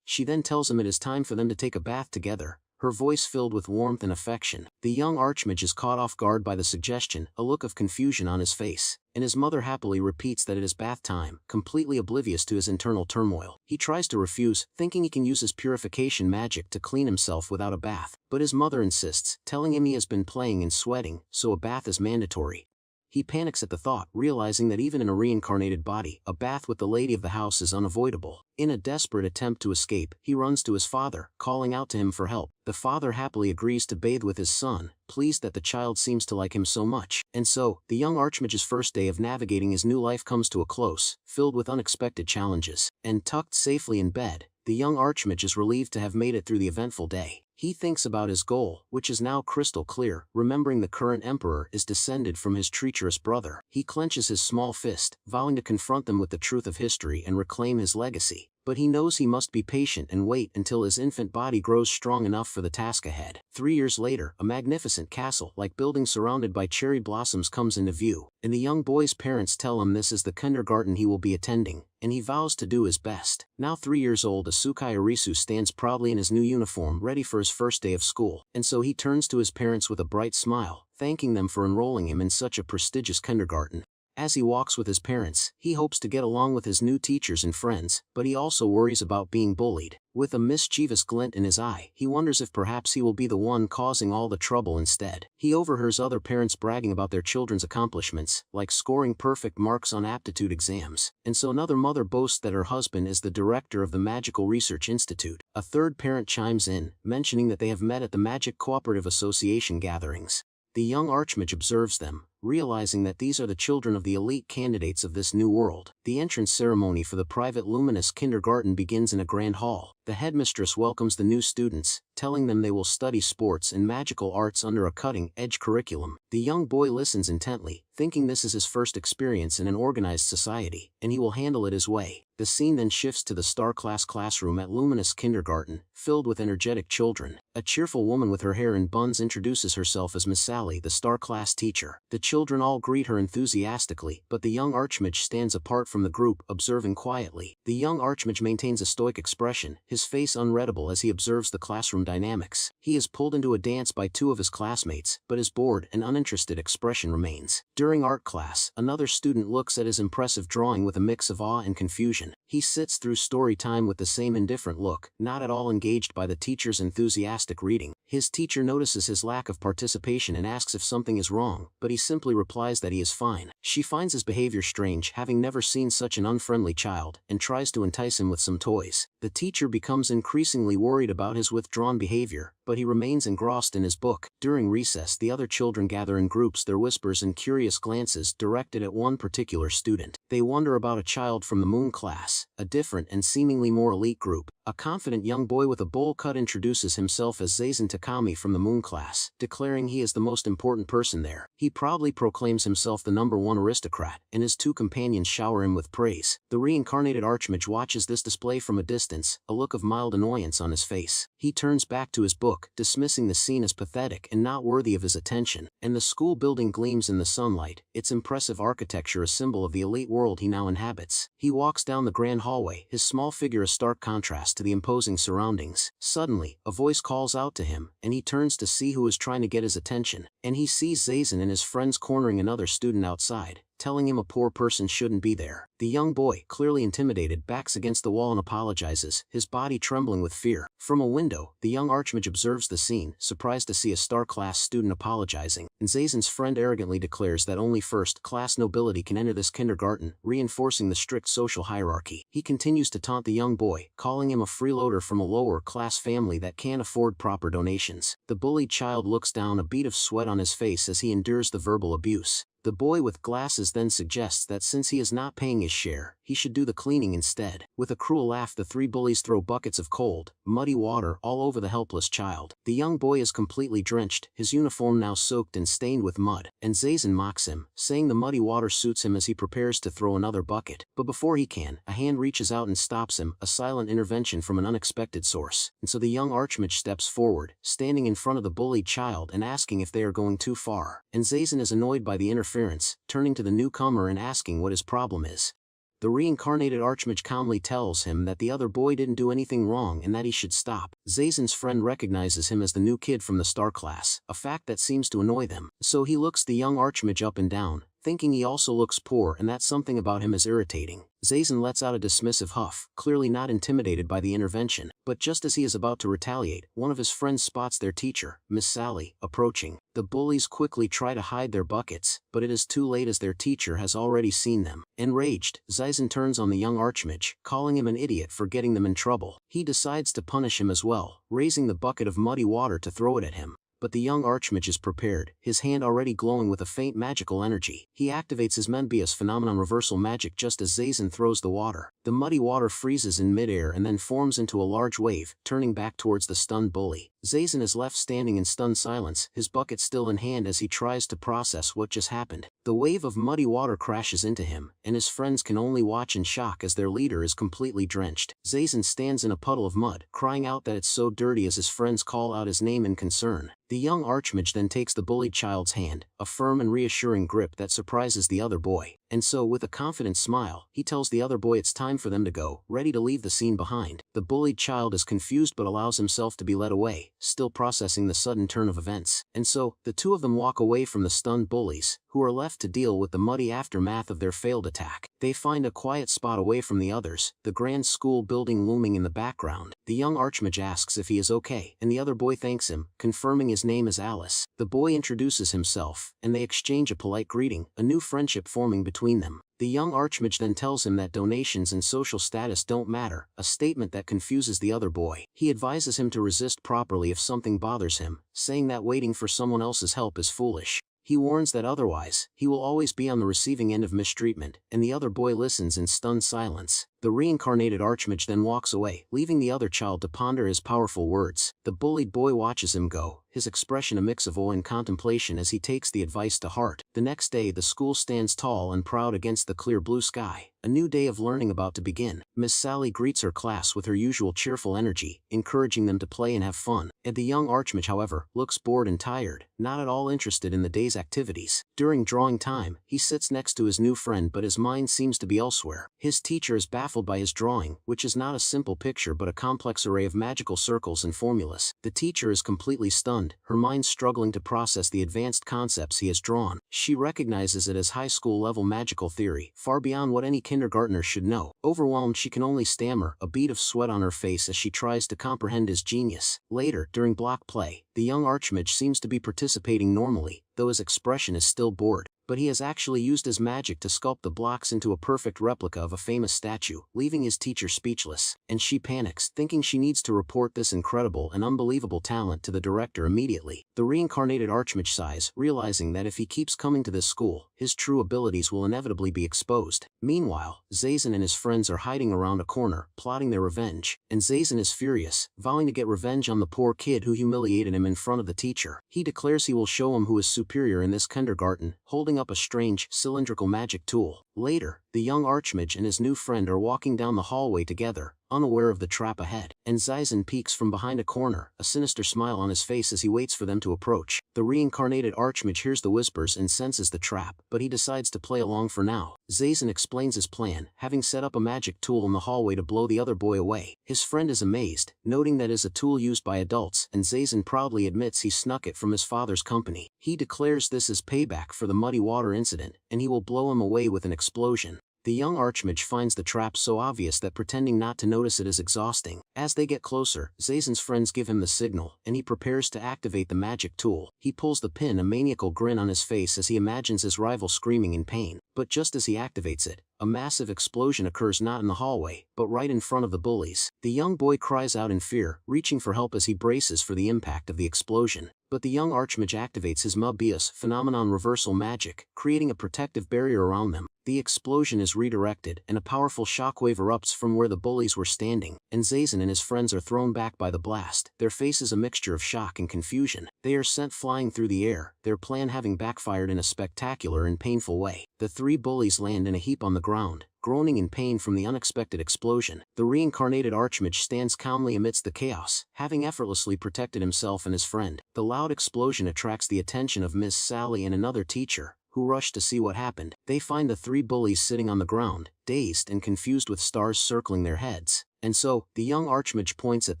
She then tells him it is time for them to take a bath together, her voice filled with warmth and affection. The young archmage is caught off guard by the suggestion, a look of confusion on his face, and his mother happily repeats that it is bath time, completely oblivious to his internal turmoil. He tries to refuse, thinking he can use his purification magic to clean himself without a bath, but his mother insists, telling him he has been playing and sweating, so a bath is mandatory. He panics at the thought, realizing that even in a reincarnated body, a bath with the lady of the house is unavoidable. In a desperate attempt to escape, he runs to his father, calling out to him for help. The father happily agrees to bathe with his son, pleased that the child seems to like him so much. And so, the young archmage's first day of navigating his new life comes to a close, filled with unexpected challenges. And tucked safely in bed, the young archmage is relieved to have made it through the eventful day. He thinks about his goal, which is now crystal clear, remembering the current emperor is descended from his treacherous brother. He clenches his small fist, vowing to confront them with the truth of history and reclaim his legacy. But he knows he must be patient and wait until his infant body grows strong enough for the task ahead. 3 years later, a magnificent castle-like building surrounded by cherry blossoms comes into view, and the young boy's parents tell him this is the kindergarten he will be attending, and he vows to do his best. Now 3 years old, Asukai Arisu stands proudly in his new uniform ready for his first day of school, and so he turns to his parents with a bright smile, thanking them for enrolling him in such a prestigious kindergarten. As he walks with his parents, he hopes to get along with his new teachers and friends, but he also worries about being bullied. With a mischievous glint in his eye, he wonders if perhaps he will be the one causing all the trouble instead. He overhears other parents bragging about their children's accomplishments, like scoring perfect marks on aptitude exams, and so another mother boasts that her husband is the director of the Magical Research Institute. A third parent chimes in, mentioning that they have met at the Magic Cooperative Association gatherings. The young archmage observes them, realizing that these are the children of the elite candidates of this new world. The entrance ceremony for the private luminous kindergarten begins in a grand hall. The headmistress welcomes the new students, telling them they will study sports and magical arts under a cutting-edge curriculum. The young boy listens intently, thinking this is his first experience in an organized society, and he will handle it his way. The scene then shifts to the Star Class classroom at Luminous Kindergarten, filled with energetic children. A cheerful woman with her hair in buns introduces herself as Miss Sally, the Star Class teacher. The children all greet her enthusiastically, but the young archmage stands apart from the group, observing quietly. The young archmage maintains a stoic expression, his face unreadable as he observes the classroom dynamics. He is pulled into a dance by 2 of his classmates, but his bored and uninterested expression remains. During art class, another student looks at his impressive drawing with a mix of awe and confusion. He sits through story time with the same indifferent look, not at all engaged by the teacher's enthusiastic reading. His teacher notices his lack of participation and asks if something is wrong, but he simply replies that he is fine. She finds his behavior strange, having never seen such an unfriendly child, and tries to entice him with some toys. The teacher becomes increasingly worried about his withdrawn behavior, but he remains engrossed in his book. During recess, the other children gather in groups, their whispers and curious glances directed at one particular student. They wonder about a child from the Moon class, a different and seemingly more elite group. A confident young boy with a bowl cut introduces himself as Zazen Takami from the Moon class, declaring he is the most important person there. He proudly proclaims himself the #1 aristocrat, and his 2 companions shower him with praise. The reincarnated archmage watches this display from a distance, a look of mild annoyance on his face. He turns back to his book, dismissing the scene as pathetic and not worthy of his attention, and the school building gleams in the sunlight, its impressive architecture a symbol of the elite world he now inhabits. He walks down the grand hallway, his small figure a stark contrast to the imposing surroundings. Suddenly, a voice calls out to him, and he turns to see who is trying to get his attention, and he sees Zazen and his friends cornering another student outside, telling him a poor person shouldn't be there. The young boy, clearly intimidated, backs against the wall and apologizes, his body trembling with fear. From a window, the young Archmage observes the scene, surprised to see a star-class student apologizing, and Zazen's friend arrogantly declares that only first-class nobility can enter this kindergarten, reinforcing the strict social hierarchy. He continues to taunt the young boy, calling him a freeloader from a lower-class family that can't afford proper donations. The bullied child looks down, a bead of sweat on his face as he endures the verbal abuse. The boy with glasses then suggests that since he is not paying his share, he should do the cleaning instead. With a cruel laugh, the three bullies throw buckets of cold, muddy water all over the helpless child. The young boy is completely drenched, his uniform now soaked and stained with mud, and Zazen mocks him, saying the muddy water suits him as he prepares to throw another bucket. But before he can, a hand reaches out and stops him, a silent intervention from an unexpected source. And so the young Archmage steps forward, standing in front of the bullied child and asking if they are going too far. And Zazen is annoyed by the interference, turning to the newcomer and asking what his problem is. The reincarnated Archmage calmly tells him that the other boy didn't do anything wrong and that he should stop. Zazen's friend recognizes him as the new kid from the star class, a fact that seems to annoy them. So he looks the young Archmage up and down, thinking he also looks poor and that something about him is irritating. Zazen lets out a dismissive huff, clearly not intimidated by the intervention, but just as he is about to retaliate, one of his friends spots their teacher, Miss Sally, approaching. The bullies quickly try to hide their buckets, but it is too late as their teacher has already seen them. Enraged, Zazen turns on the young Archmage, calling him an idiot for getting them in trouble. He decides to punish him as well, raising the bucket of muddy water to throw it at him. But the young Archmage is prepared, his hand already glowing with a faint magical energy. He activates his Menbius phenomenon reversal magic just as Zazen throws the water. The muddy water freezes in midair and then forms into a large wave, turning back towards the stunned bully. Zazen is left standing in stunned silence, his bucket still in hand as he tries to process what just happened. The wave of muddy water crashes into him, and his friends can only watch in shock as their leader is completely drenched. Zazen stands in a puddle of mud, crying out that it's so dirty as his friends call out his name in concern. The young Archmage then takes the bullied child's hand, a firm and reassuring grip that surprises the other boy. And so, with a confident smile, he tells the other boy it's time for them to go, ready to leave the scene behind. The bullied child is confused but allows himself to be led away, still processing the sudden turn of events. And so, the two of them walk away from the stunned bullies, who are left to deal with the muddy aftermath of their failed attack. They find a quiet spot away from the others, the grand school building looming in the background. The young Archmage asks if he is okay, and the other boy thanks him, confirming his name is Alice. The boy introduces himself, and they exchange a polite greeting, a new friendship forming between them. The young Archmage then tells him that donations and social status don't matter, a statement that confuses the other boy. He advises him to resist properly if something bothers him, saying that waiting for someone else's help is foolish. He warns that otherwise, he will always be on the receiving end of mistreatment, and the other boy listens in stunned silence. The reincarnated Archmage then walks away, leaving the other child to ponder his powerful words. The bullied boy watches him go, his expression a mix of awe and contemplation as he takes the advice to heart. The next day the school stands tall and proud against the clear blue sky, a new day of learning about to begin. Miss Sally greets her class with her usual cheerful energy, encouraging them to play and have fun. And the young Archmage, however, looks bored and tired, not at all interested in the day's activities. During drawing time, he sits next to his new friend but his mind seems to be elsewhere. His teacher is baffled by his drawing, which is not a simple picture but a complex array of magical circles and formulas. The teacher is completely stunned, her mind struggling to process the advanced concepts he has drawn. She recognizes it as high school level magical theory, far beyond what any kindergartner should know. Overwhelmed, she can only stammer, a bead of sweat on her face as she tries to comprehend his genius. Later, during block play, the young Archmage seems to be participating normally, though his expression is still bored. But he has actually used his magic to sculpt the blocks into a perfect replica of a famous statue, leaving his teacher speechless. And she panics, thinking she needs to report this incredible and unbelievable talent to the director immediately. The reincarnated Archmage sighs, realizing that if he keeps coming to this school, his true abilities will inevitably be exposed. Meanwhile, Zazen and his friends are hiding around a corner, plotting their revenge. And Zazen is furious, vowing to get revenge on the poor kid who humiliated him in front of the teacher. He declares he will show him who is superior in this kindergarten, holding up a strange, cylindrical magic tool. Later, the young archmage and his new friend are walking down the hallway together, unaware of the trap ahead, and Zaisen peeks from behind a corner, a sinister smile on his face as he waits for them to approach. The reincarnated archmage hears the whispers and senses the trap, but he decides to play along for now. Zaisen explains his plan, having set up a magic tool in the hallway to blow the other boy away. His friend is amazed, noting that it is a tool used by adults, and Zaisen proudly admits he snuck it from his father's company. He declares this is payback for the muddy water incident, and he will blow him away with an explosion. The young archmage finds the trap so obvious that pretending not to notice it is exhausting. As they get closer, Zaisen's friends give him the signal, and he prepares to activate the magic tool. He pulls the pin, a maniacal grin on his face as he imagines his rival screaming in pain. But just as he activates it, a massive explosion occurs not in the hallway, but right in front of the bullies. The young boy cries out in fear, reaching for help as he braces for the impact of the explosion. But the young archmage activates his Mobius phenomenon reversal magic, creating a protective barrier around them. The explosion is redirected, and a powerful shockwave erupts from where the bullies were standing, and Zaisen and his friends are thrown back by the blast, their faces a mixture of shock and confusion. They are sent flying through the air, their plan having backfired in a spectacular and painful way. The three bullies land in a heap on the ground, groaning in pain from the unexpected explosion. The reincarnated archmage stands calmly amidst the chaos, having effortlessly protected himself and his friend. The loud explosion attracts the attention of Miss Sally and another teacher, who rush to see what happened. They find the three bullies sitting on the ground, dazed and confused with stars circling their heads. And so, the young archmage points at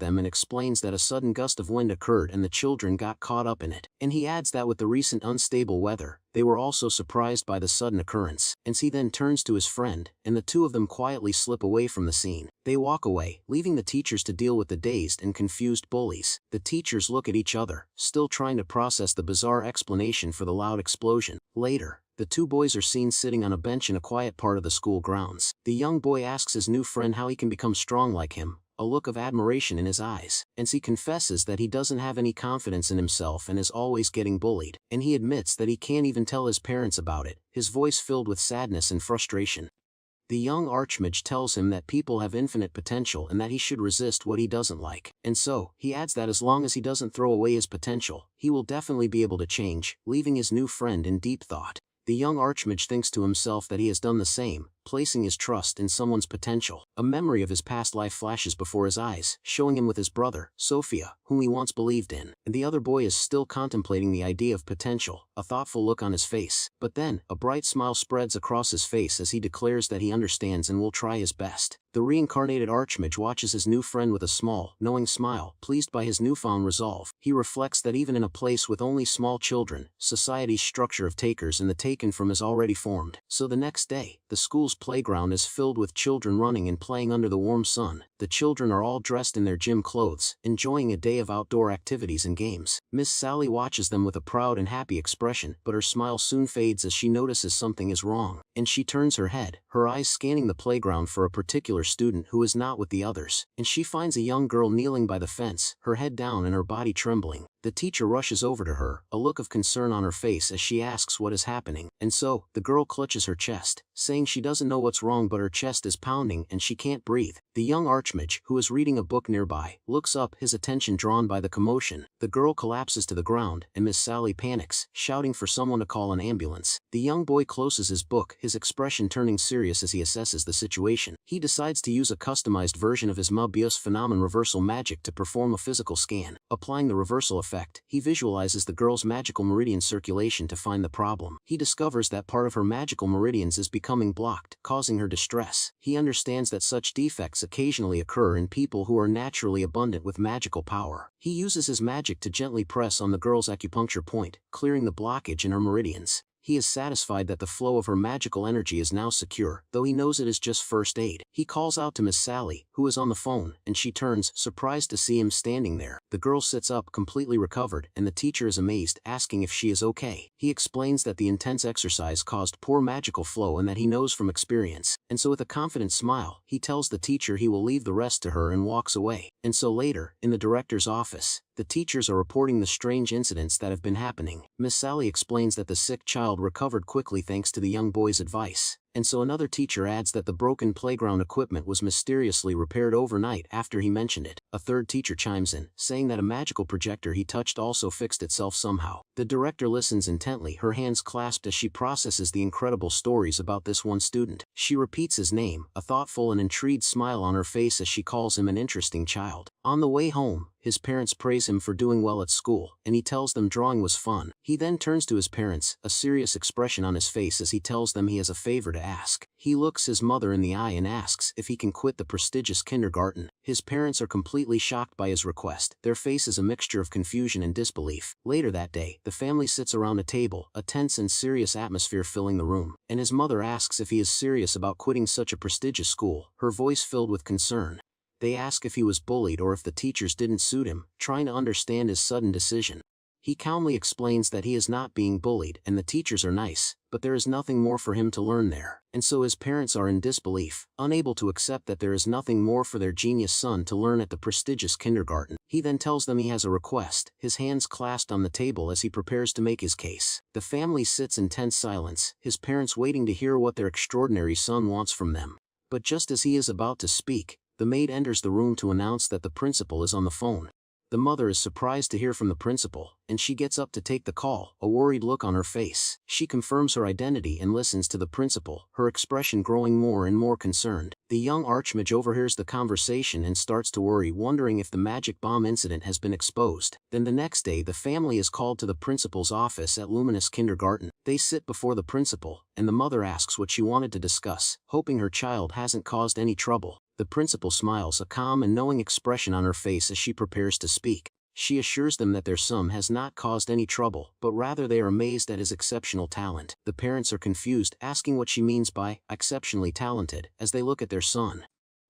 them and explains that a sudden gust of wind occurred and the children got caught up in it. And he adds that with the recent unstable weather, they were also surprised by the sudden occurrence. And he then turns to his friend, and the two of them quietly slip away from the scene. They walk away, leaving the teachers to deal with the dazed and confused bullies. The teachers look at each other, still trying to process the bizarre explanation for the loud explosion. Later, the two boys are seen sitting on a bench in a quiet part of the school grounds. The young boy asks his new friend how he can become strong like him, a look of admiration in his eyes, and he confesses that he doesn't have any confidence in himself and is always getting bullied, and he admits that he can't even tell his parents about it, his voice filled with sadness and frustration. The young archmage tells him that people have infinite potential and that he should resist what he doesn't like. And so, he adds that as long as he doesn't throw away his potential, he will definitely be able to change, leaving his new friend in deep thought. The young archmage thinks to himself that he has done the same, placing his trust in someone's potential. A memory of his past life flashes before his eyes, showing him with his brother, Sophia, whom he once believed in. And the other boy is still contemplating the idea of potential, a thoughtful look on his face. But then, a bright smile spreads across his face as he declares that he understands and will try his best. The reincarnated archmage watches his new friend with a small, knowing smile, pleased by his newfound resolve. He reflects that even in a place with only small children, society's structure of takers and the taken from is already formed. So the next day, the school's playground is filled with children running and playing under the warm sun. The children are all dressed in their gym clothes, enjoying a day of outdoor activities and games. Miss Sally watches them with a proud and happy expression, but her smile soon fades as she notices something is wrong, and she turns her head, her eyes scanning the playground for a particular student who is not with the others, and she finds a young girl kneeling by the fence, her head down and her body trembling. The teacher rushes over to her, a look of concern on her face as she asks what is happening, and so, the girl clutches her chest, saying she doesn't know what's wrong but her chest is pounding and she can't breathe. The young archmage, who is reading a book nearby, looks up, his attention drawn by the commotion. The girl collapses to the ground, and Miss Sally panics, shouting for someone to call an ambulance. The young boy closes his book, his expression turning serious as he assesses the situation. He decides to use a customized version of his Mobius phenomenon reversal magic to perform a physical scan. Applying the reversal effect, he visualizes the girl's magical meridian circulation to find the problem. He discovers that part of her magical meridians is becoming blocked, causing her distress. He understands that such defects occasionally occur in people who are naturally abundant with magical power. He uses his magic to gently press on the girl's acupuncture point, clearing the blockage in her meridians. He is satisfied that the flow of her magical energy is now secure, though he knows it is just first aid. He calls out to Miss Sally, who is on the phone, and she turns, surprised to see him standing there. The girl sits up, completely recovered, and the teacher is amazed, asking if she is okay. He explains that the intense exercise caused poor magical flow and that he knows from experience. And so with a confident smile, he tells the teacher he will leave the rest to her and walks away. And so later, in the director's office, the teachers are reporting the strange incidents that have been happening. Miss Sally explains that the sick child recovered quickly thanks to the young boy's advice. And so another teacher adds that the broken playground equipment was mysteriously repaired overnight after he mentioned it. A third teacher chimes in, saying that a magical projector he touched also fixed itself somehow. The director listens intently, her hands clasped as she processes the incredible stories about this one student. She repeats his name, a thoughtful and intrigued smile on her face as she calls him an interesting child. On the way home, his parents praise him for doing well at school, and he tells them drawing was fun. He then turns to his parents, a serious expression on his face as he tells them he has a favor to ask. He looks his mother in the eye and asks if he can quit the prestigious kindergarten. His parents are completely shocked by his request, their faces a mixture of confusion and disbelief. Later that day, the family sits around a table, a tense and serious atmosphere filling the room, and his mother asks if he is serious about quitting such a prestigious school, her voice filled with concern. They ask if he was bullied or if the teachers didn't suit him, trying to understand his sudden decision. He calmly explains that he is not being bullied and the teachers are nice, but there is nothing more for him to learn there. And so his parents are in disbelief, unable to accept that there is nothing more for their genius son to learn at the prestigious kindergarten. He then tells them he has a request, his hands clasped on the table as he prepares to make his case. The family sits in tense silence, his parents waiting to hear what their extraordinary son wants from them. But just as he is about to speak, the maid enters the room to announce that the principal is on the phone. The mother is surprised to hear from the principal, and she gets up to take the call, a worried look on her face. She confirms her identity and listens to the principal, her expression growing more and more concerned. The young archmage overhears the conversation and starts to worry, wondering if the magic bomb incident has been exposed. Then the next day the family is called to the principal's office at Luminous Kindergarten. They sit before the principal, and the mother asks what she wanted to discuss, hoping her child hasn't caused any trouble. The principal smiles, a calm and knowing expression on her face as she prepares to speak. She assures them that their son has not caused any trouble, but rather they are amazed at his exceptional talent. The parents are confused, asking what she means by exceptionally talented, as they look at their son.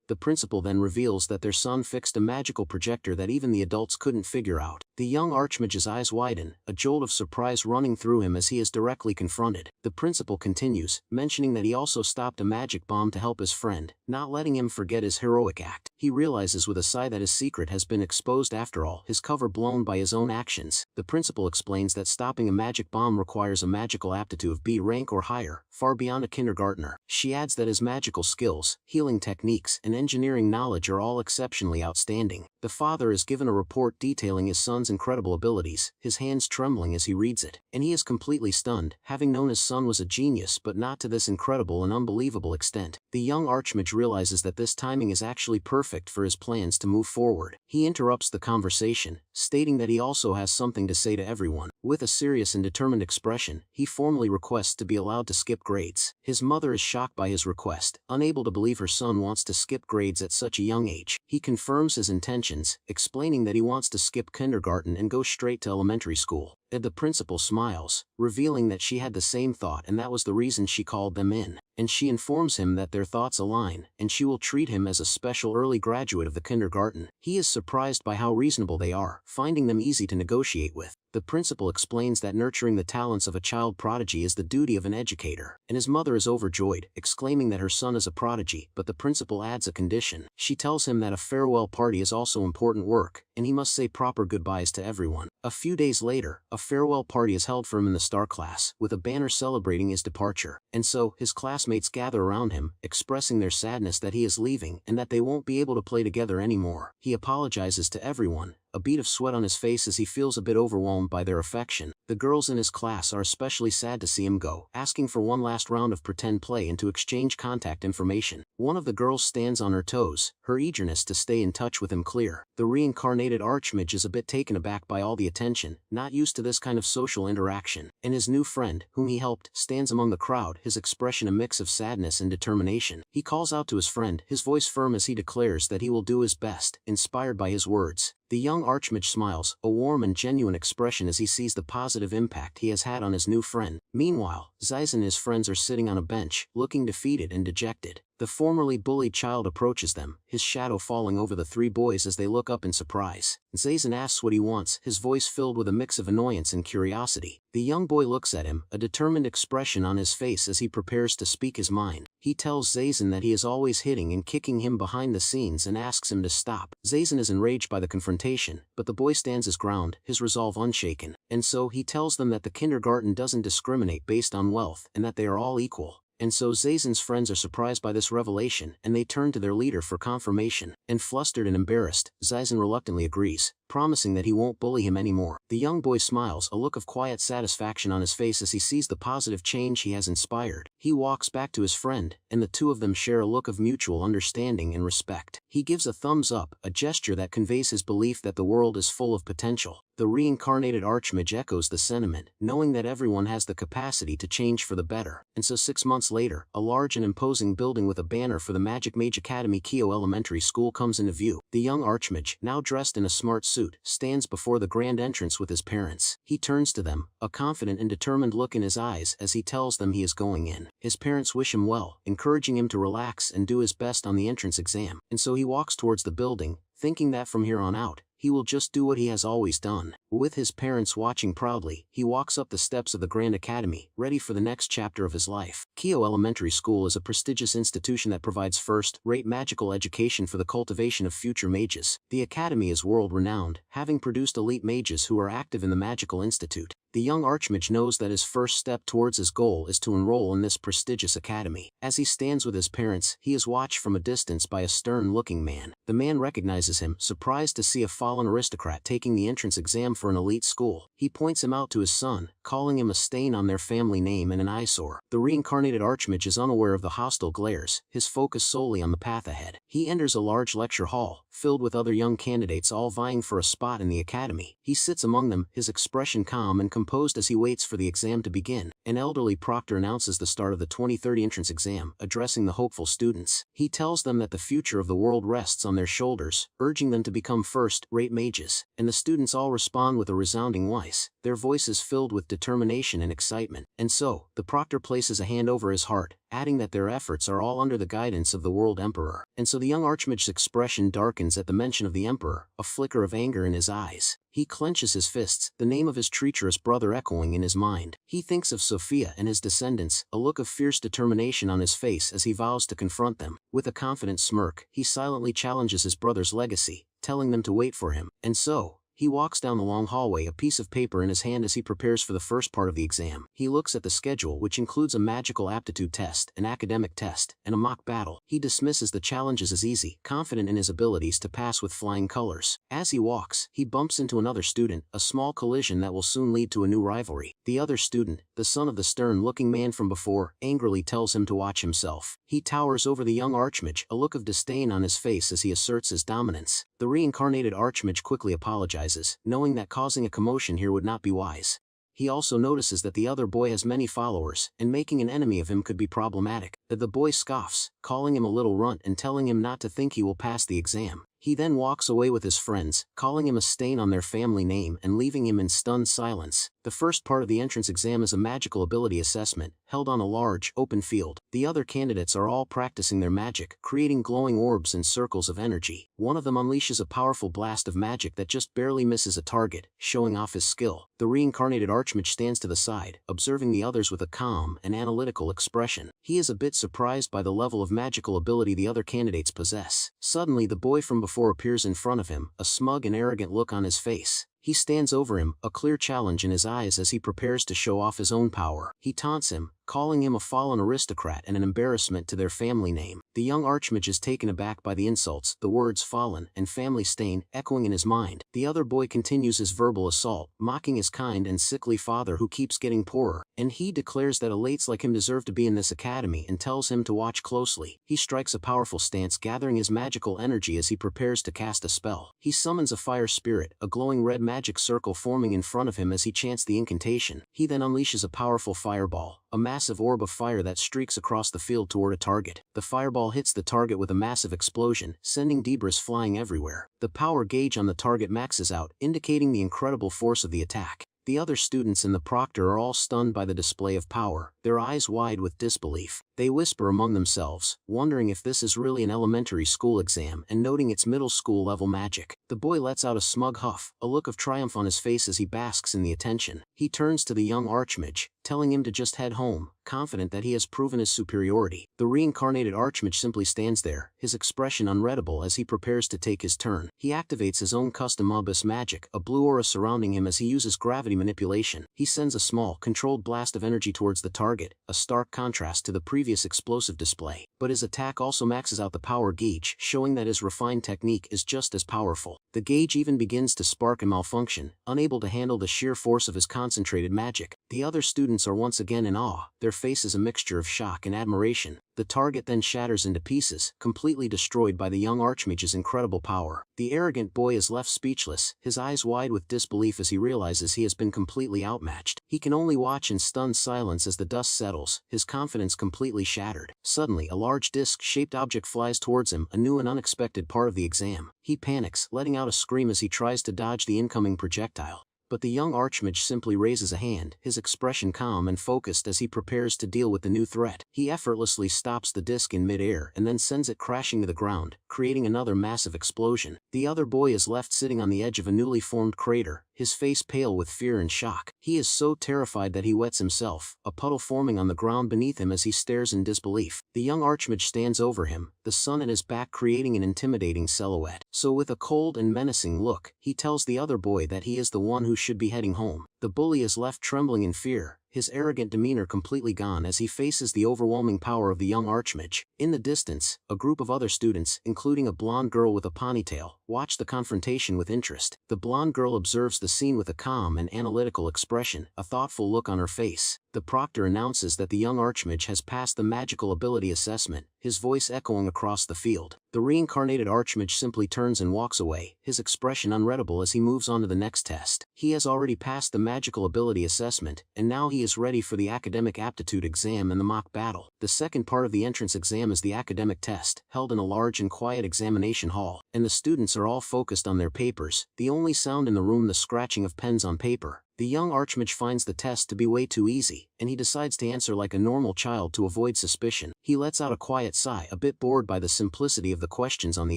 The principal then reveals that their son fixed a magical projector that even the adults couldn't figure out. The young archmage's eyes widen, a jolt of surprise running through him as he is directly confronted. The principal continues, mentioning that he also stopped a magic bomb to help his friend, not letting him forget his heroic act. He realizes with a sigh that his secret has been exposed after all, his cover blown by his own actions. The principal explains that stopping a magic bomb requires a magical aptitude of B rank or higher, far beyond a kindergartner. She adds that his magical skills, healing techniques, and engineering knowledge are all exceptionally outstanding. The father is given a report detailing his son's incredible abilities, his hands trembling as he reads it, and he is completely stunned, having known his son was a genius but not to this incredible and unbelievable extent. The young archmage realizes that this timing is actually perfect for his plans to move forward. He interrupts the conversation, stating that he also has something to say to everyone. With a serious and determined expression, he formally requests to be allowed to skip grades. His mother is shocked by his request, unable to believe her son wants to skip grades at such a young age. He confirms his intentions, explaining that he wants to skip kindergarten and go straight to elementary school. The principal smiles, revealing that she had the same thought and that was the reason she called them in. And she informs him that their thoughts align, and she will treat him as a special early graduate of the kindergarten. He is surprised by how reasonable they are, finding them easy to negotiate with. The principal explains that nurturing the talents of a child prodigy is the duty of an educator, and his mother is overjoyed, exclaiming that her son is a prodigy, but the principal adds a condition. She tells him that a farewell party is also important work, and he must say proper goodbyes to everyone. A few days later, a farewell party is held for him in the star class, with a banner celebrating his departure, and so, his classmates gather around him, expressing their sadness that he is leaving and that they won't be able to play together anymore. He apologizes to everyone, a bead of sweat on his face as he feels a bit overwhelmed by their affection. The girls in his class are especially sad to see him go, asking for one last round of pretend play and to exchange contact information. One of the girls stands on her toes, her eagerness to stay in touch with him clear. The reincarnated archmage is a bit taken aback by all the attention, not used to this kind of social interaction, and his new friend, whom he helped, stands among the crowd, his expression a mix of sadness and determination. He calls out to his friend, his voice firm as he declares that he will do his best, inspired by his words. The young archmage smiles, a warm and genuine expression as he sees the positive impact he has had on his new friend. Meanwhile, Zeiss and his friends are sitting on a bench, looking defeated and dejected. The formerly bullied child approaches them, his shadow falling over the three boys as they look up in surprise. Zazen asks what he wants, his voice filled with a mix of annoyance and curiosity. The young boy looks at him, a determined expression on his face as he prepares to speak his mind. He tells Zazen that he is always hitting and kicking him behind the scenes and asks him to stop. Zazen is enraged by the confrontation, but the boy stands his ground, his resolve unshaken. And so he tells them that the kindergarten doesn't discriminate based on wealth and that they are all equal. and so Zazen's friends are surprised by this revelation and they turn to their leader for confirmation. And flustered and embarrassed, Zazen reluctantly agrees, promising that he won't bully him anymore. The young boy smiles, a look of quiet satisfaction on his face as he sees the positive change he has inspired. He walks back to his friend, and the two of them share a look of mutual understanding and respect. He gives a thumbs up, a gesture that conveys his belief that the world is full of potential. The reincarnated Archmage echoes the sentiment, knowing that everyone has the capacity to change for the better. And so 6 months later, a large and imposing building with a banner for the Mage Academy Kyo Elementary School comes into view. The young Archmage, now dressed in a smart suit, stands before the grand entrance with his parents. He turns to them, a confident and determined look in his eyes as he tells them he is going in. His parents wish him well, encouraging him to relax and do his best on the entrance exam. And so he walks towards the building, thinking that from here on out, he will just do what he has always done. With his parents watching proudly, he walks up the steps of the Grand Academy, ready for the next chapter of his life. Kyo Elementary School is a prestigious institution that provides first-rate magical education for the cultivation of future mages. The academy is world-renowned, having produced elite mages who are active in the Magical Institute. The young Archmage knows that his first step towards his goal is to enroll in this prestigious academy. As he stands with his parents, he is watched from a distance by a stern-looking man. The man recognizes him, surprised to see a fallen aristocrat taking the entrance exam for an elite school. He points him out to his son, calling him a stain on their family name and an eyesore. The reincarnated Archmage is unaware of the hostile glares, his focus solely on the path ahead. He enters a large lecture hall, filled with other young candidates all vying for a spot in the academy. He sits among them, his expression calm and composed as he waits for the exam to begin. An elderly proctor announces the start of the 2030 entrance exam, addressing the hopeful students. He tells them that the future of the world rests on their shoulders, urging them to become first-rate mages. And the students all respond with a resounding wise, their voices filled with determination and excitement. And so, the proctor places a hand over his heart, adding that their efforts are all under the guidance of the World Emperor. And so the young Archmage's expression darkens at the mention of the Emperor, a flicker of anger in his eyes. He clenches his fists, the name of his treacherous brother echoing in his mind. He thinks of Sophia and his descendants, a look of fierce determination on his face as he vows to confront them. With a confident smirk, he silently challenges his brother's legacy, telling them to wait for him. And so, he walks down the long hallway, a piece of paper in his hand as he prepares for the first part of the exam. He looks at the schedule, which includes a magical aptitude test, an academic test, and a mock battle. He dismisses the challenges as easy, confident in his abilities to pass with flying colors. As he walks, he bumps into another student, a small collision that will soon lead to a new rivalry. The other student, the son of the stern-looking man from before, angrily tells him to watch himself. He towers over the young Archmage, a look of disdain on his face as he asserts his dominance. The reincarnated Archmage quickly apologizes, knowing that causing a commotion here would not be wise. He also notices that the other boy has many followers, and making an enemy of him could be problematic. The boy scoffs, calling him a little runt and telling him not to think he will pass the exam. He then walks away with his friends, calling him a stain on their family name and leaving him in stunned silence. The first part of the entrance exam is a magical ability assessment, held on a large, open field. The other candidates are all practicing their magic, creating glowing orbs and circles of energy. One of them unleashes a powerful blast of magic that just barely misses a target, showing off his skill. The reincarnated Archmage stands to the side, observing the others with a calm and analytical expression. He is a bit surprised by the level of magical ability the other candidates possess. Suddenly the boy from before appears in front of him, a smug and arrogant look on his face. He stands over him, a clear challenge in his eyes as he prepares to show off his own power. He taunts him, calling him a fallen aristocrat and an embarrassment to their family name. The young Archmage is taken aback by the insults, the words fallen and family stain echoing in his mind. The other boy continues his verbal assault, mocking his kind and sickly father who keeps getting poorer, and he declares that elites like him deserve to be in this academy and tells him to watch closely. He strikes a powerful stance, gathering his magical energy as he prepares to cast a spell. He summons a fire spirit, a glowing red magic circle forming in front of him as he chants the incantation. He then unleashes a powerful fireball, a massive orb of fire that streaks across the field toward a target. The fireball hits the target with a massive explosion, sending debris flying everywhere. The power gauge on the target maxes out, indicating the incredible force of the attack. The other students and the proctor are all stunned by the display of power, their eyes wide with disbelief. They whisper among themselves, wondering if this is really an elementary school exam and noting its middle school level magic. The boy lets out a smug huff, a look of triumph on his face as he basks in the attention. He turns to the young Archmage, telling him to just head home, confident that he has proven his superiority. The reincarnated Archmage simply stands there, his expression unreadable as he prepares to take his turn. He activates his own custom abyss magic, a blue aura surrounding him as he uses gravity manipulation. He sends a small, controlled blast of energy towards the target, a stark contrast to the previous explosive display. But his attack also maxes out the power gauge, showing that his refined technique is just as powerful. The gauge even begins to spark and malfunction, unable to handle the sheer force of his concentrated magic. The other students are once again in awe, their faces a mixture of shock and admiration. The target then shatters into pieces, completely destroyed by the young Archmage's incredible power. The arrogant boy is left speechless, his eyes wide with disbelief as he realizes he has been completely outmatched. He can only watch in stunned silence as the dust settles, his confidence completely shattered. Suddenly a large disc-shaped object flies towards him, a new and unexpected part of the exam. He panics, letting out a scream as he tries to dodge the incoming projectile. But the young Archmage simply raises a hand, his expression calm and focused as he prepares to deal with the new threat. He effortlessly stops the disc in mid-air and then sends it crashing to the ground, creating another massive explosion. The other boy is left sitting on the edge of a newly formed crater, his face pale with fear and shock. He is so terrified that he wets himself, a puddle forming on the ground beneath him as he stares in disbelief. The young Archmage stands over him, the sun at his back creating an intimidating silhouette. So with a cold and menacing look, he tells the other boy that he is the one who should be heading home. The bully is left trembling in fear, his arrogant demeanor completely gone as he faces the overwhelming power of the young Archmage. In the distance, a group of other students, including a blonde girl with a ponytail, watch the confrontation with interest. The blonde girl observes the scene with a calm and analytical expression, a thoughtful look on her face. The proctor announces that the young Archmage has passed the magical ability assessment, his voice echoing across the field. The reincarnated Archmage simply turns and walks away, his expression unreadable as he moves on to the next test. He has already passed the magical ability assessment, and now he is ready for the academic aptitude exam and the mock battle. The second part of the entrance exam is the academic test, held in a large and quiet examination hall, and the students are all focused on their papers, the only sound in the room the scratching of pens on paper. The young Archmage finds the test to be way too easy, and he decides to answer like a normal child to avoid suspicion. He lets out a quiet sigh, a bit bored by the simplicity of the questions on the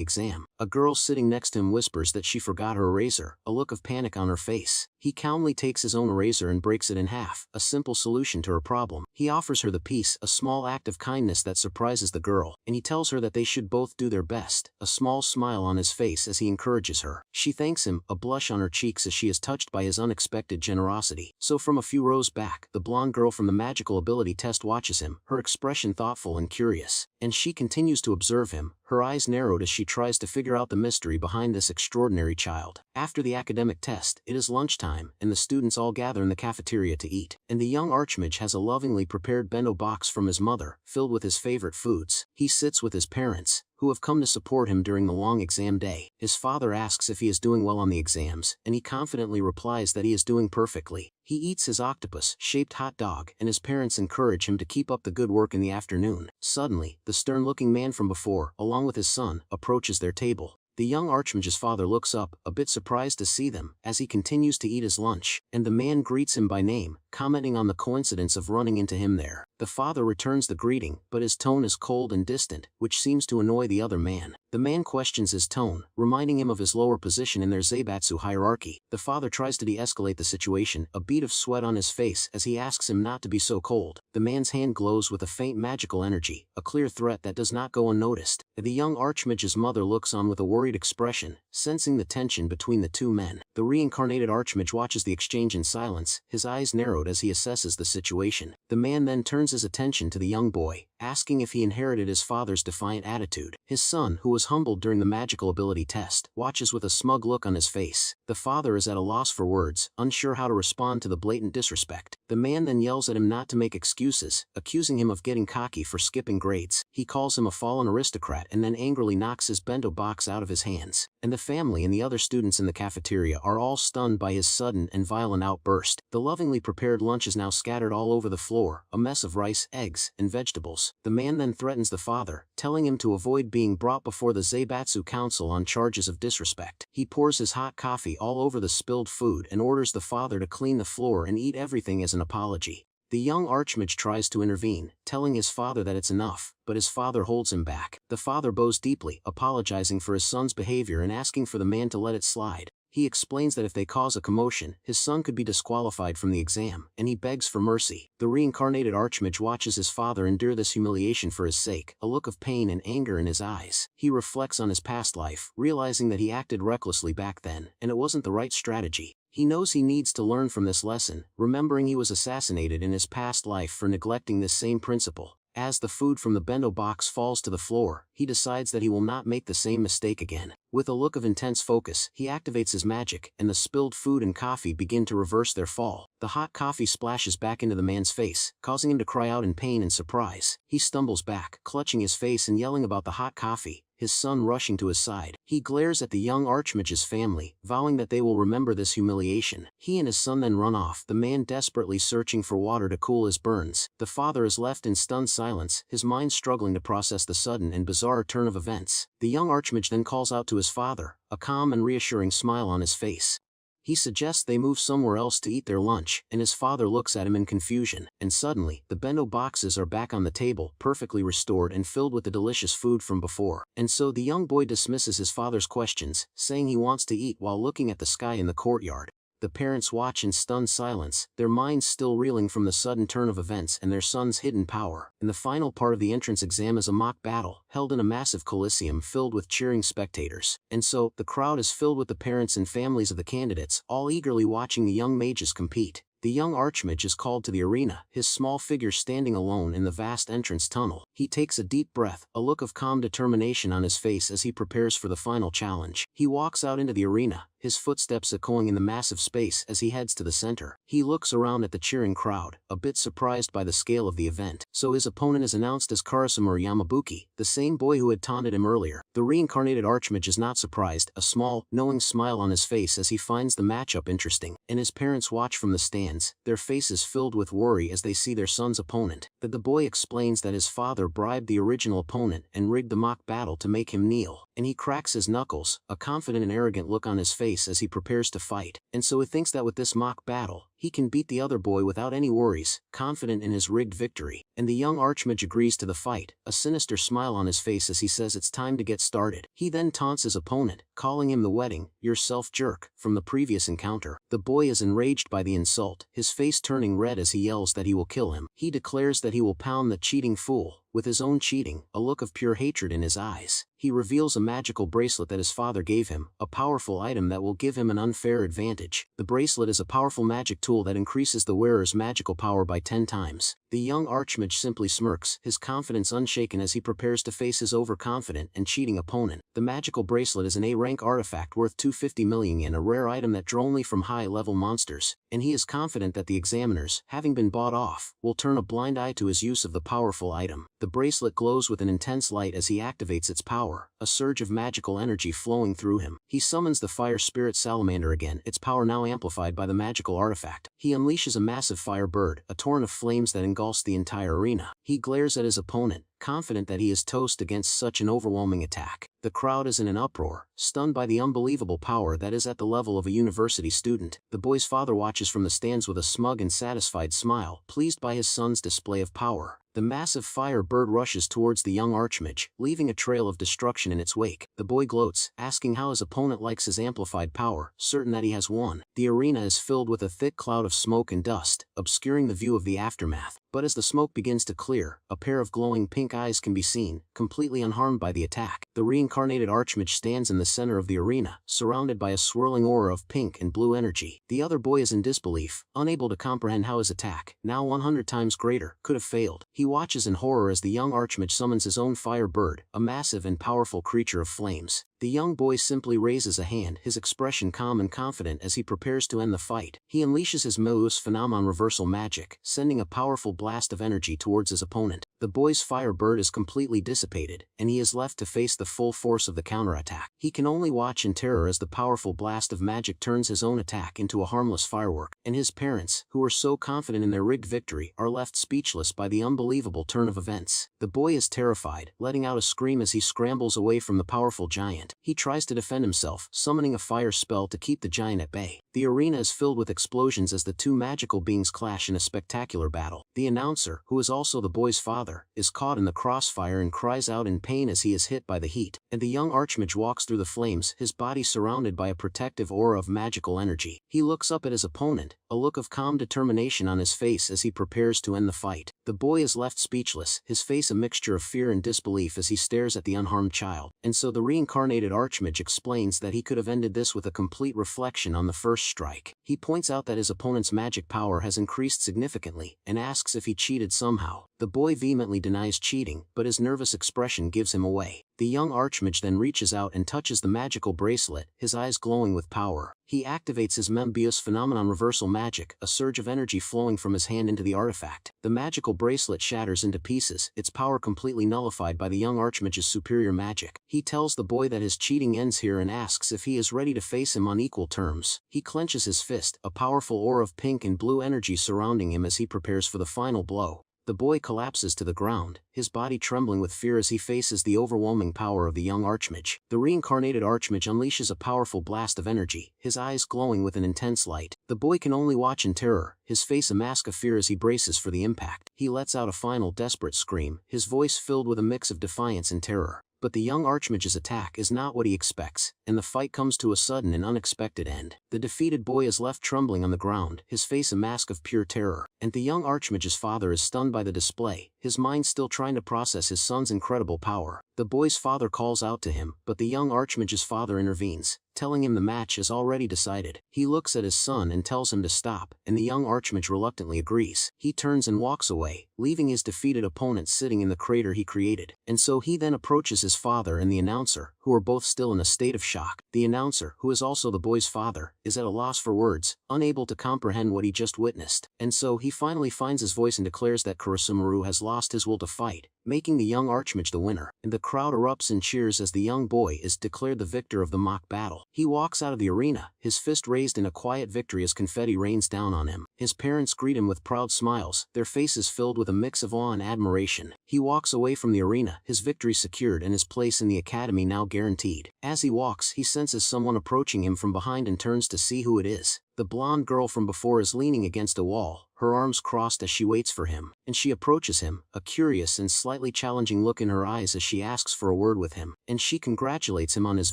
exam. A girl sitting next to him whispers that she forgot her eraser, a look of panic on her face. He calmly takes his own eraser and breaks it in half, a simple solution to her problem. He offers her the piece, a small act of kindness that surprises the girl, and he tells her that they should both do their best, a small smile on his face as he encourages her. She thanks him, a blush on her cheeks as she is touched by his unexpected generosity. So from a few rows back, the blonde girl from the magical ability test watches him, her expression thoughtful and curious, and she continues to observe him, her eyes narrowed as she tries to figure out the mystery behind this extraordinary child. After the academic test, it is lunchtime, and the students all gather in the cafeteria to eat, and the young Archmage has a lovingly prepared bento box from his mother, filled with his favorite foods. He sits with his parents, who have come to support him during the long exam day. His father asks if he is doing well on the exams, and he confidently replies that he is doing perfectly. He eats his octopus-shaped hot dog, and his parents encourage him to keep up the good work in the afternoon. Suddenly, the stern-looking man from before, along with his son, approaches their table. The young Archmage's father looks up, a bit surprised to see them, as he continues to eat his lunch, and the man greets him by name, commenting on the coincidence of running into him there. The father returns the greeting, but his tone is cold and distant, which seems to annoy the other man. The man questions his tone, reminding him of his lower position in their Zaibatsu hierarchy. The father tries to de-escalate the situation, a bead of sweat on his face as he asks him not to be so cold. The man's hand glows with a faint magical energy, a clear threat that does not go unnoticed. The young Archmage's mother looks on with a worried expression, sensing the tension between the two men. The reincarnated Archmage watches the exchange in silence, his eyes narrowed as he assesses the situation. The man then turns his attention to the young boy, asking if he inherited his father's defiant attitude. His son, who was humbled during the magical ability test, watches with a smug look on his face. The father is at a loss for words, unsure how to respond to the blatant disrespect. The man then yells at him not to make excuses, accusing him of getting cocky for skipping grades. He calls him a fallen aristocrat and then angrily knocks his bento box out of his hands. And the family and the other students in the cafeteria are all stunned by his sudden and violent outburst. The lovingly prepared lunch is now scattered all over the floor, a mess of rice, eggs, and vegetables. The man then threatens the father, telling him to avoid being brought before the Zaibatsu Council on charges of disrespect. He pours his hot coffee all over the spilled food and orders the father to clean the floor and eat everything as an apology. The young Archmage tries to intervene, telling his father that it's enough, but his father holds him back. The father bows deeply, apologizing for his son's behavior and asking for the man to let it slide. He explains that if they cause a commotion, his son could be disqualified from the exam, and he begs for mercy. The reincarnated Archmage watches his father endure this humiliation for his sake, a look of pain and anger in his eyes. He reflects on his past life, realizing that he acted recklessly back then, and it wasn't the right strategy. He knows he needs to learn from this lesson, remembering he was assassinated in his past life for neglecting this same principle. As the food from the bento box falls to the floor, he decides that he will not make the same mistake again. With a look of intense focus, he activates his magic, and the spilled food and coffee begin to reverse their fall. The hot coffee splashes back into the man's face, causing him to cry out in pain and surprise. He stumbles back, clutching his face and yelling about the hot coffee, his son rushing to his side. He glares at the young Archmage's family, vowing that they will remember this humiliation. He and his son then run off, the man desperately searching for water to cool his burns. The father is left in stunned silence, his mind struggling to process the sudden and bizarre turn of events. The young Archmage then calls out to his father, a calm and reassuring smile on his face. He suggests they move somewhere else to eat their lunch, and his father looks at him in confusion. And suddenly, the bento boxes are back on the table, perfectly restored and filled with the delicious food from before. And so the young boy dismisses his father's questions, saying he wants to eat while looking at the sky in the courtyard. The parents watch in stunned silence, their minds still reeling from the sudden turn of events and their son's hidden power. And the final part of the entrance exam is a mock battle, held in a massive coliseum filled with cheering spectators. And so, the crowd is filled with the parents and families of the candidates, all eagerly watching the young mages compete. The young Archmage is called to the arena, his small figure standing alone in the vast entrance tunnel. He takes a deep breath, a look of calm determination on his face as he prepares for the final challenge. He walks out into the arena, his footsteps echoing in the massive space as he heads to the center. He looks around at the cheering crowd, a bit surprised by the scale of the event. So his opponent is announced as Karasumura Yamabuki, the same boy who had taunted him earlier. The reincarnated Archmage is not surprised, a small, knowing smile on his face as he finds the matchup interesting, and his parents watch from the stands, their faces filled with worry as they see their son's opponent. The boy explains that his father bribed the original opponent and rigged the mock battle to make him kneel, and he cracks his knuckles, a confident and arrogant look on his face as he prepares to fight. And so he thinks that with this mock battle, he can beat the other boy without any worries, confident in his rigged victory. And the young Archmage agrees to the fight, a sinister smile on his face as he says it's time to get started. He then taunts his opponent, calling him the wedding, yourself jerk, from the previous encounter. The boy is enraged by the insult, his face turning red as he yells that he will kill him. He declares that he will pound the cheating fool. With his own cheating, a look of pure hatred in his eyes, he reveals a magical bracelet that his father gave him, a powerful item that will give him an unfair advantage. The bracelet is a powerful magic tool that increases the wearer's magical power by 10 times. The young Archmage simply smirks, his confidence unshaken as he prepares to face his overconfident and cheating opponent. The magical bracelet is an A-rank artifact worth 250 million yen, a rare item that draws only from high-level monsters, and he is confident that the examiners, having been bought off, will turn a blind eye to his use of the powerful item. The bracelet glows with an intense light as he activates its power, a surge of magical energy flowing through him. He summons the fire spirit salamander again, its power now amplified by the magical artifact. He unleashes a massive fire bird, a torrent of flames that engulfs the entire arena. He glares at his opponent, confident that he is toast against such an overwhelming attack. The crowd is in an uproar, stunned by the unbelievable power that is at the level of a university student. The boy's father watches from the stands with a smug and satisfied smile, pleased by his son's display of power. The massive fire bird rushes towards the young Archmage, leaving a trail of destruction in its wake. The boy gloats, asking how his opponent likes his amplified power, certain that he has won. The arena is filled with a thick cloud of smoke and dust, obscuring the view of the aftermath. But as the smoke begins to clear, a pair of glowing pink eyes can be seen, completely unharmed by the attack. The reincarnated Archmage stands in the center of the arena, surrounded by a swirling aura of pink and blue energy. The other boy is in disbelief, unable to comprehend how his attack, now 100 times greater, could have failed. He watches in horror as the young Archmage summons his own fire bird, a massive and powerful creature of flames. The young boy simply raises a hand, his expression calm and confident as he prepares to end the fight. He unleashes his Moos Phenomenon reversal magic, sending a powerful blast of energy towards his opponent. The boy's fire bird is completely dissipated, and he is left to face the full force of the counterattack. He can only watch in terror as the powerful blast of magic turns his own attack into a harmless firework, and his parents, who are so confident in their rigged victory, are left speechless by the unbelievable turn of events. The boy is terrified, letting out a scream as he scrambles away from the powerful giant. He tries to defend himself, summoning a fire spell to keep the giant at bay. The arena is filled with explosions as the two magical beings clash in a spectacular battle. The announcer, who is also the boy's father, is caught in the crossfire and cries out in pain as he is hit by the heat, and the young archmage walks through the flames, his body surrounded by a protective aura of magical energy. He looks up at his opponent, a look of calm determination on his face as he prepares to end the fight. The boy is left speechless, his face a mixture of fear and disbelief as he stares at the unharmed child. And so the reincarnated archmage explains that he could have ended this with a complete reflection on the first strike. He points out that his opponent's magic power has increased significantly, and asks if he cheated somehow. The boy vehemently denies cheating, but his nervous expression gives him away. The young archmage then reaches out and touches the magical bracelet, his eyes glowing with power. He activates his Membius phenomenon reversal magic, a surge of energy flowing from his hand into the artifact. The magical bracelet shatters into pieces, its power completely nullified by the young archmage's superior magic. He tells the boy that his cheating ends here and asks if he is ready to face him on equal terms. He clenches his fist, a powerful aura of pink and blue energy surrounding him as he prepares for the final blow. The boy collapses to the ground, his body trembling with fear as he faces the overwhelming power of the young archmage. The reincarnated archmage unleashes a powerful blast of energy, his eyes glowing with an intense light. The boy can only watch in terror, his face a mask of fear as he braces for the impact. He lets out a final desperate scream, his voice filled with a mix of defiance and terror. But the young archmage's attack is not what he expects, and the fight comes to a sudden and unexpected end. The defeated boy is left trembling on the ground, his face a mask of pure terror, and the young archmage's father is stunned by the display, his mind still trying to process his son's incredible power. The boy's father calls out to him, but the young archmage's father intervenes, telling him the match is already decided. He looks at his son and tells him to stop, and the young archmage reluctantly agrees. He turns and walks away, leaving his defeated opponent sitting in the crater he created. And so he then approaches his father and the announcer, who are both still in a state of shock. The announcer, who is also the boy's father, is at a loss for words, unable to comprehend what he just witnessed. And so he finally finds his voice and declares that Kurasumaru has lost his will to fight, making the young archmage the winner. And the crowd erupts in cheers as the young boy is declared the victor of the mock battle. He walks out of the arena, his fist raised in a quiet victory as confetti rains down on him. His parents greet him with proud smiles, their faces filled with a mix of awe and admiration. He walks away from the arena, his victory secured and his place in the academy now guaranteed. As he walks, he senses someone approaching him from behind and turns to see who it is. The blonde girl from before is leaning against a wall, her arms crossed as she waits for him, and she approaches him, a curious and slightly challenging look in her eyes as she asks for a word with him, and she congratulates him on his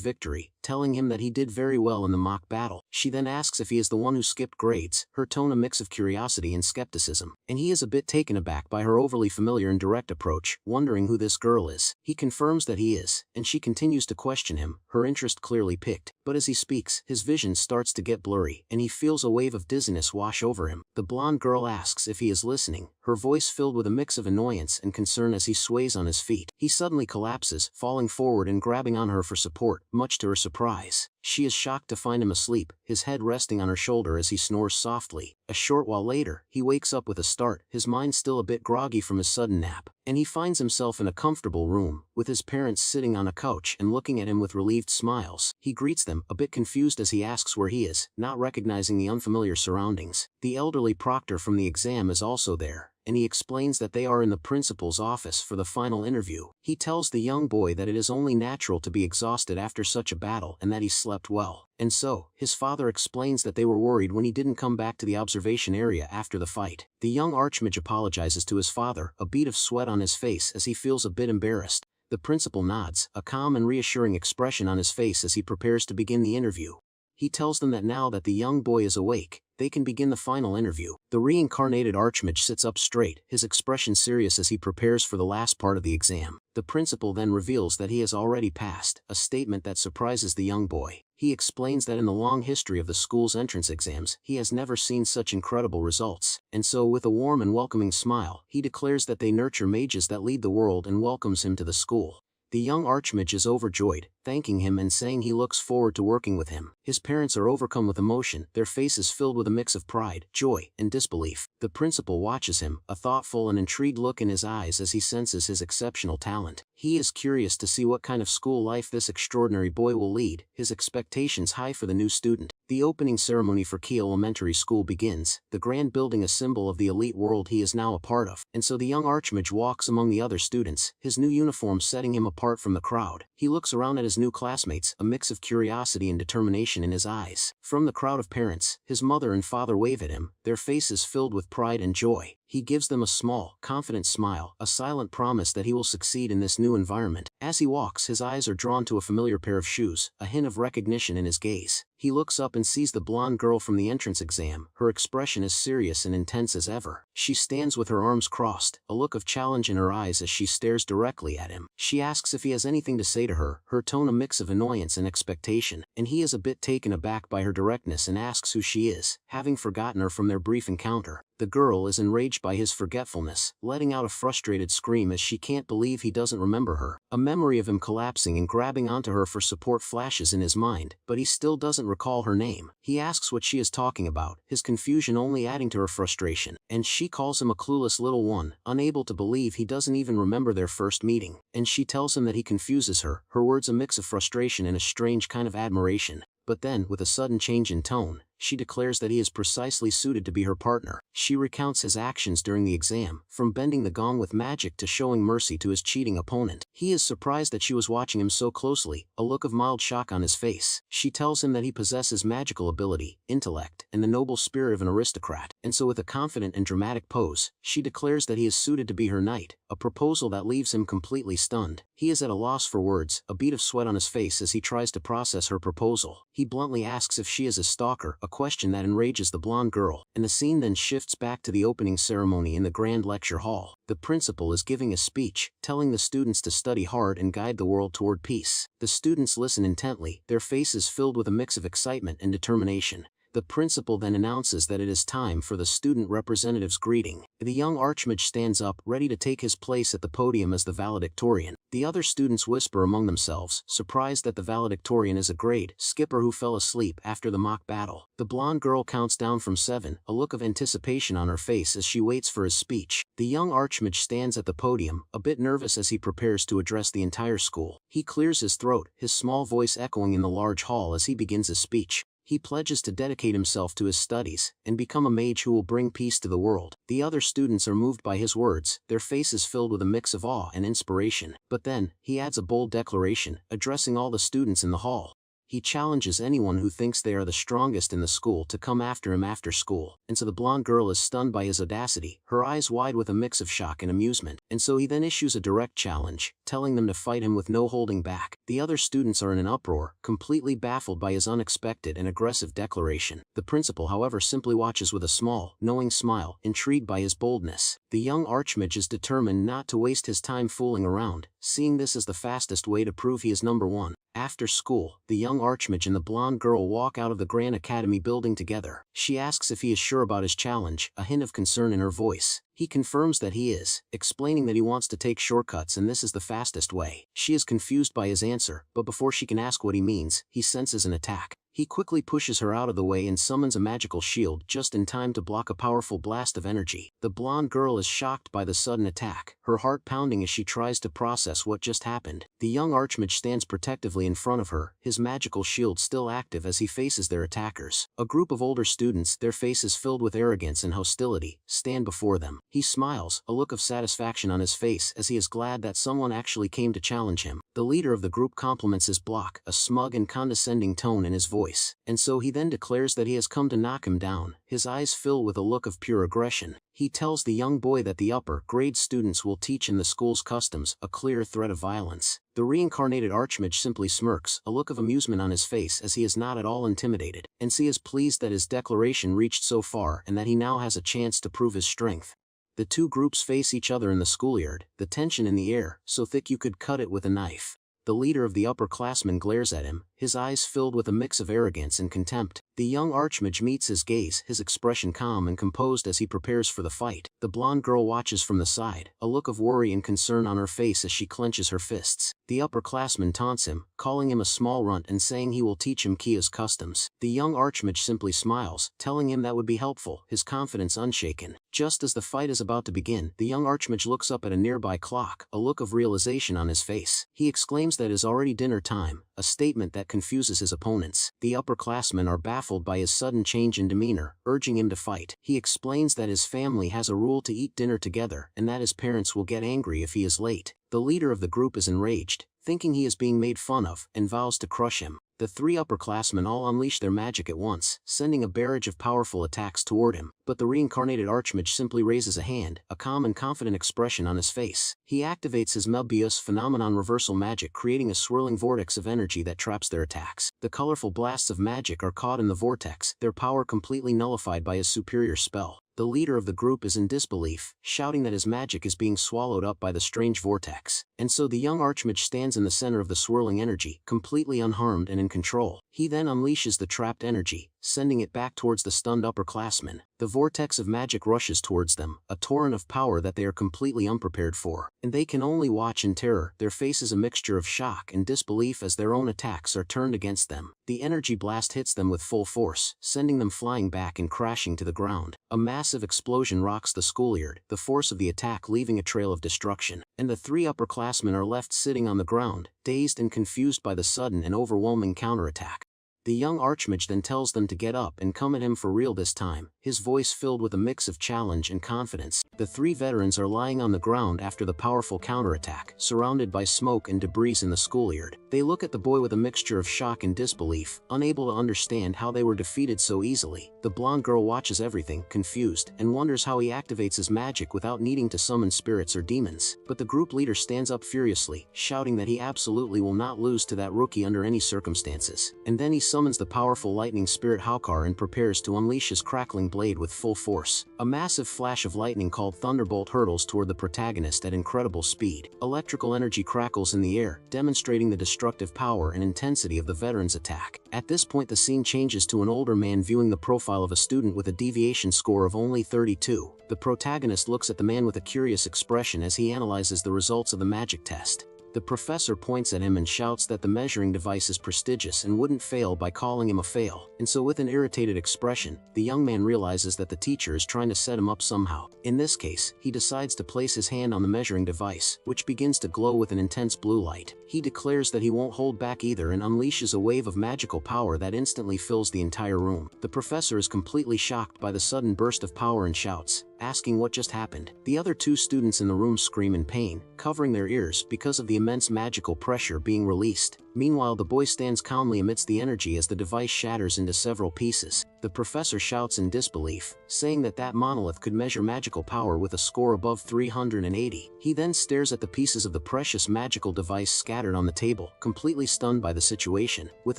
victory, telling him that he did very well in the mock battle. She then asks if he is the one who skipped grades, her tone a mix of curiosity and skepticism, and he is a bit taken aback by her overly familiar and direct approach, wondering who this girl is. He confirms that he is, and she continues to question him, her interest clearly piqued, but as he speaks, his vision starts to get blurry, and he feels a wave of dizziness wash over him. The blonde girl asks if he is listening, her voice filled with a mix of annoyance and concern as he sways on his feet. He suddenly collapses, falling forward and grabbing on her for support, much to her surprise. She is shocked to find him asleep, his head resting on her shoulder as he snores softly. A short while later, he wakes up with a start, his mind still a bit groggy from his sudden nap, and he finds himself in a comfortable room, with his parents sitting on a couch and looking at him with relieved smiles. He greets them, a bit confused as he asks where he is, not recognizing the unfamiliar surroundings. The elderly proctor from the exam is also there, and he explains that they are in the principal's office for the final interview. He tells the young boy that it is only natural to be exhausted after such a battle and that he slept well. And so, his father explains that they were worried when he didn't come back to the observation area after the fight. The young archmage apologizes to his father, a bead of sweat on his face as he feels a bit embarrassed. The principal nods, a calm and reassuring expression on his face as he prepares to begin the interview. He tells them that now that the young boy is awake, they can begin the final interview. The reincarnated archmage sits up straight, his expression serious as he prepares for the last part of the exam. The principal then reveals that he has already passed, a statement that surprises the young boy. He explains that in the long history of the school's entrance exams, he has never seen such incredible results, and so with a warm and welcoming smile, he declares that they nurture mages that lead the world and welcomes him to the school. The young archmage is overjoyed, thanking him and saying he looks forward to working with him. His parents are overcome with emotion, their faces filled with a mix of pride, joy, and disbelief. The principal watches him, a thoughtful and intrigued look in his eyes as he senses his exceptional talent. He is curious to see what kind of school life this extraordinary boy will lead, his expectations high for the new student. The opening ceremony for Key Elementary School begins, the grand building a symbol of the elite world he is now a part of, and so the young Archmage walks among the other students, his new uniform setting him apart from the crowd. He looks around at his new classmates, a mix of curiosity and determination in his eyes. From the crowd of parents, his mother and father wave at him, their faces filled with pride and joy. He gives them a small, confident smile, a silent promise that he will succeed in this new environment. As he walks, his eyes are drawn to a familiar pair of shoes, a hint of recognition in his gaze. He looks up and sees the blonde girl from the entrance exam. Her expression is serious and intense as ever. She stands with her arms crossed, a look of challenge in her eyes as she stares directly at him. She asks if he has anything to say to her, her tone a mix of annoyance and expectation, and he is a bit taken aback by her directness and asks who she is, having forgotten her from their brief encounter. The girl is enraged by his forgetfulness, letting out a frustrated scream as she can't believe he doesn't remember her. A memory of him collapsing and grabbing onto her for support flashes in his mind, but he still doesn't recall her name. He asks what she is talking about, his confusion only adding to her frustration, and she calls him a clueless little one, unable to believe he doesn't even remember their first meeting. And she tells him that he confuses her, her words a mix of frustration and a strange kind of admiration. But then, with a sudden change in tone, she declares that he is precisely suited to be her partner. She recounts his actions during the exam, from bending the gong with magic to showing mercy to his cheating opponent. He is surprised that she was watching him so closely, a look of mild shock on his face. She tells him that he possesses magical ability, intellect, and the noble spirit of an aristocrat, and so with a confident and dramatic pose, she declares that he is suited to be her knight, a proposal that leaves him completely stunned. He is at a loss for words, a bead of sweat on his face as he tries to process her proposal. He bluntly asks if she is a stalker, a question that enrages the blonde girl, and the scene then shifts back to the opening ceremony in the grand lecture hall. The principal is giving a speech, telling the students to study hard and guide the world toward peace. The students listen intently, their faces filled with a mix of excitement and determination. The principal then announces that it is time for the student representative's greeting. The young Archmage stands up, ready to take his place at the podium as the valedictorian. The other students whisper among themselves, surprised that the valedictorian is a grade skipper who fell asleep after the mock battle. The blonde girl counts down from 7, a look of anticipation on her face as she waits for his speech. The young Archmage stands at the podium, a bit nervous as he prepares to address the entire school. He clears his throat, his small voice echoing in the large hall as he begins his speech. He pledges to dedicate himself to his studies and become a mage who will bring peace to the world. The other students are moved by his words, their faces filled with a mix of awe and inspiration. But then, he adds a bold declaration, addressing all the students in the hall. He challenges anyone who thinks they are the strongest in the school to come after him after school, and so the blonde girl is stunned by his audacity, her eyes wide with a mix of shock and amusement. And so he then issues a direct challenge, telling them to fight him with no holding back. The other students are in an uproar, completely baffled by his unexpected and aggressive declaration. The principal, however, simply watches with a small, knowing smile, intrigued by his boldness. The young Archmage is determined not to waste his time fooling around, seeing this as the fastest way to prove he is number one. After school, the young Archmage and the blonde girl walk out of the Grand Academy building together. She asks if he is sure about his challenge, a hint of concern in her voice. He confirms that he is, explaining that he wants to take shortcuts and this is the fastest way. She is confused by his answer, but before she can ask what he means, he senses an attack. He quickly pushes her out of the way and summons a magical shield just in time to block a powerful blast of energy. The blonde girl is shocked by the sudden attack, her heart pounding as she tries to process what just happened. The young Archmage stands protectively in front of her, his magical shield still active as he faces their attackers. A group of older students, their faces filled with arrogance and hostility, stand before them. He smiles, a look of satisfaction on his face as he is glad that someone actually came to challenge him. The leader of the group compliments his block, a smug and condescending tone in his voice, and so he then declares that he has come to knock him down, his eyes fill with a look of pure aggression. He tells the young boy that the upper grade students will teach him the school's customs, a clear threat of violence. The reincarnated Archmage simply smirks, a look of amusement on his face as he is not at all intimidated, and he is pleased that his declaration reached so far and that he now has a chance to prove his strength. The two groups face each other in the schoolyard, the tension in the air, so thick you could cut it with a knife. The leader of the upperclassmen glares at him, his eyes filled with a mix of arrogance and contempt. The young archmage meets his gaze, his expression calm and composed as he prepares for the fight. The blonde girl watches from the side, a look of worry and concern on her face as she clenches her fists. The upperclassman taunts him, calling him a small runt and saying he will teach him Kia's customs. The young archmage simply smiles, telling him that would be helpful, his confidence unshaken. Just as the fight is about to begin, the young archmage looks up at a nearby clock, a look of realization on his face. He exclaims that it is already dinner time, a statement that confuses his opponents. The upperclassmen are baffled by his sudden change in demeanor, urging him to fight. He explains that his family has a rule to eat dinner together and that his parents will get angry if he is late. The leader of the group is enraged, thinking he is being made fun of, and vows to crush him. The three upperclassmen all unleash their magic at once, sending a barrage of powerful attacks toward him, but the reincarnated archmage simply raises a hand, a calm and confident expression on his face. He activates his Mobius phenomenon reversal magic, creating a swirling vortex of energy that traps their attacks. The colorful blasts of magic are caught in the vortex, their power completely nullified by his superior spell. The leader of the group is in disbelief, shouting that his magic is being swallowed up by the strange vortex. And so the young archmage stands in the center of the swirling energy, completely unharmed and in control. He then unleashes the trapped energy, sending it back towards the stunned upperclassmen. The vortex of magic rushes towards them, a torrent of power that they are completely unprepared for, and they can only watch in terror, their faces a mixture of shock and disbelief as their own attacks are turned against them. The energy blast hits them with full force, sending them flying back and crashing to the ground. A massive explosion rocks the schoolyard, the force of the attack leaving a trail of destruction, and the three upperclassmen are left sitting on the ground, dazed and confused by the sudden and overwhelming counterattack. The young archmage then tells them to get up and come at him for real this time, his voice filled with a mix of challenge and confidence. The three veterans are lying on the ground after the powerful counterattack, surrounded by smoke and debris in the schoolyard. They look at the boy with a mixture of shock and disbelief, unable to understand how they were defeated so easily. The blonde girl watches everything, confused, and wonders how he activates his magic without needing to summon spirits or demons. But the group leader stands up furiously, shouting that he absolutely will not lose to that rookie under any circumstances. And then he summons the powerful lightning spirit Haukar and prepares to unleash his crackling blade with full force. A massive flash of lightning called Thunderbolt hurtles toward the protagonist at incredible speed. Electrical energy crackles in the air, demonstrating the destructive power and intensity of the veteran's attack. At this point the scene changes to an older man viewing the profile of a student with a deviation score of only 32. The protagonist looks at the man with a curious expression as he analyzes the results of the magic test. The professor points at him and shouts that the measuring device is prestigious and wouldn't fail by calling him a fail. And so with an irritated expression, the young man realizes that the teacher is trying to set him up somehow. In this case, he decides to place his hand on the measuring device, which begins to glow with an intense blue light. He declares that he won't hold back either and unleashes a wave of magical power that instantly fills the entire room. The professor is completely shocked by the sudden burst of power and shouts, asking what just happened. The other two students in the room scream in pain, covering their ears because of the immense magical pressure being released. Meanwhile, the boy stands calmly amidst the energy as the device shatters into several pieces. The professor shouts in disbelief, saying that that monolith could measure magical power with a score above 380. He then stares at the pieces of the precious magical device scattered on the table, completely stunned by the situation. With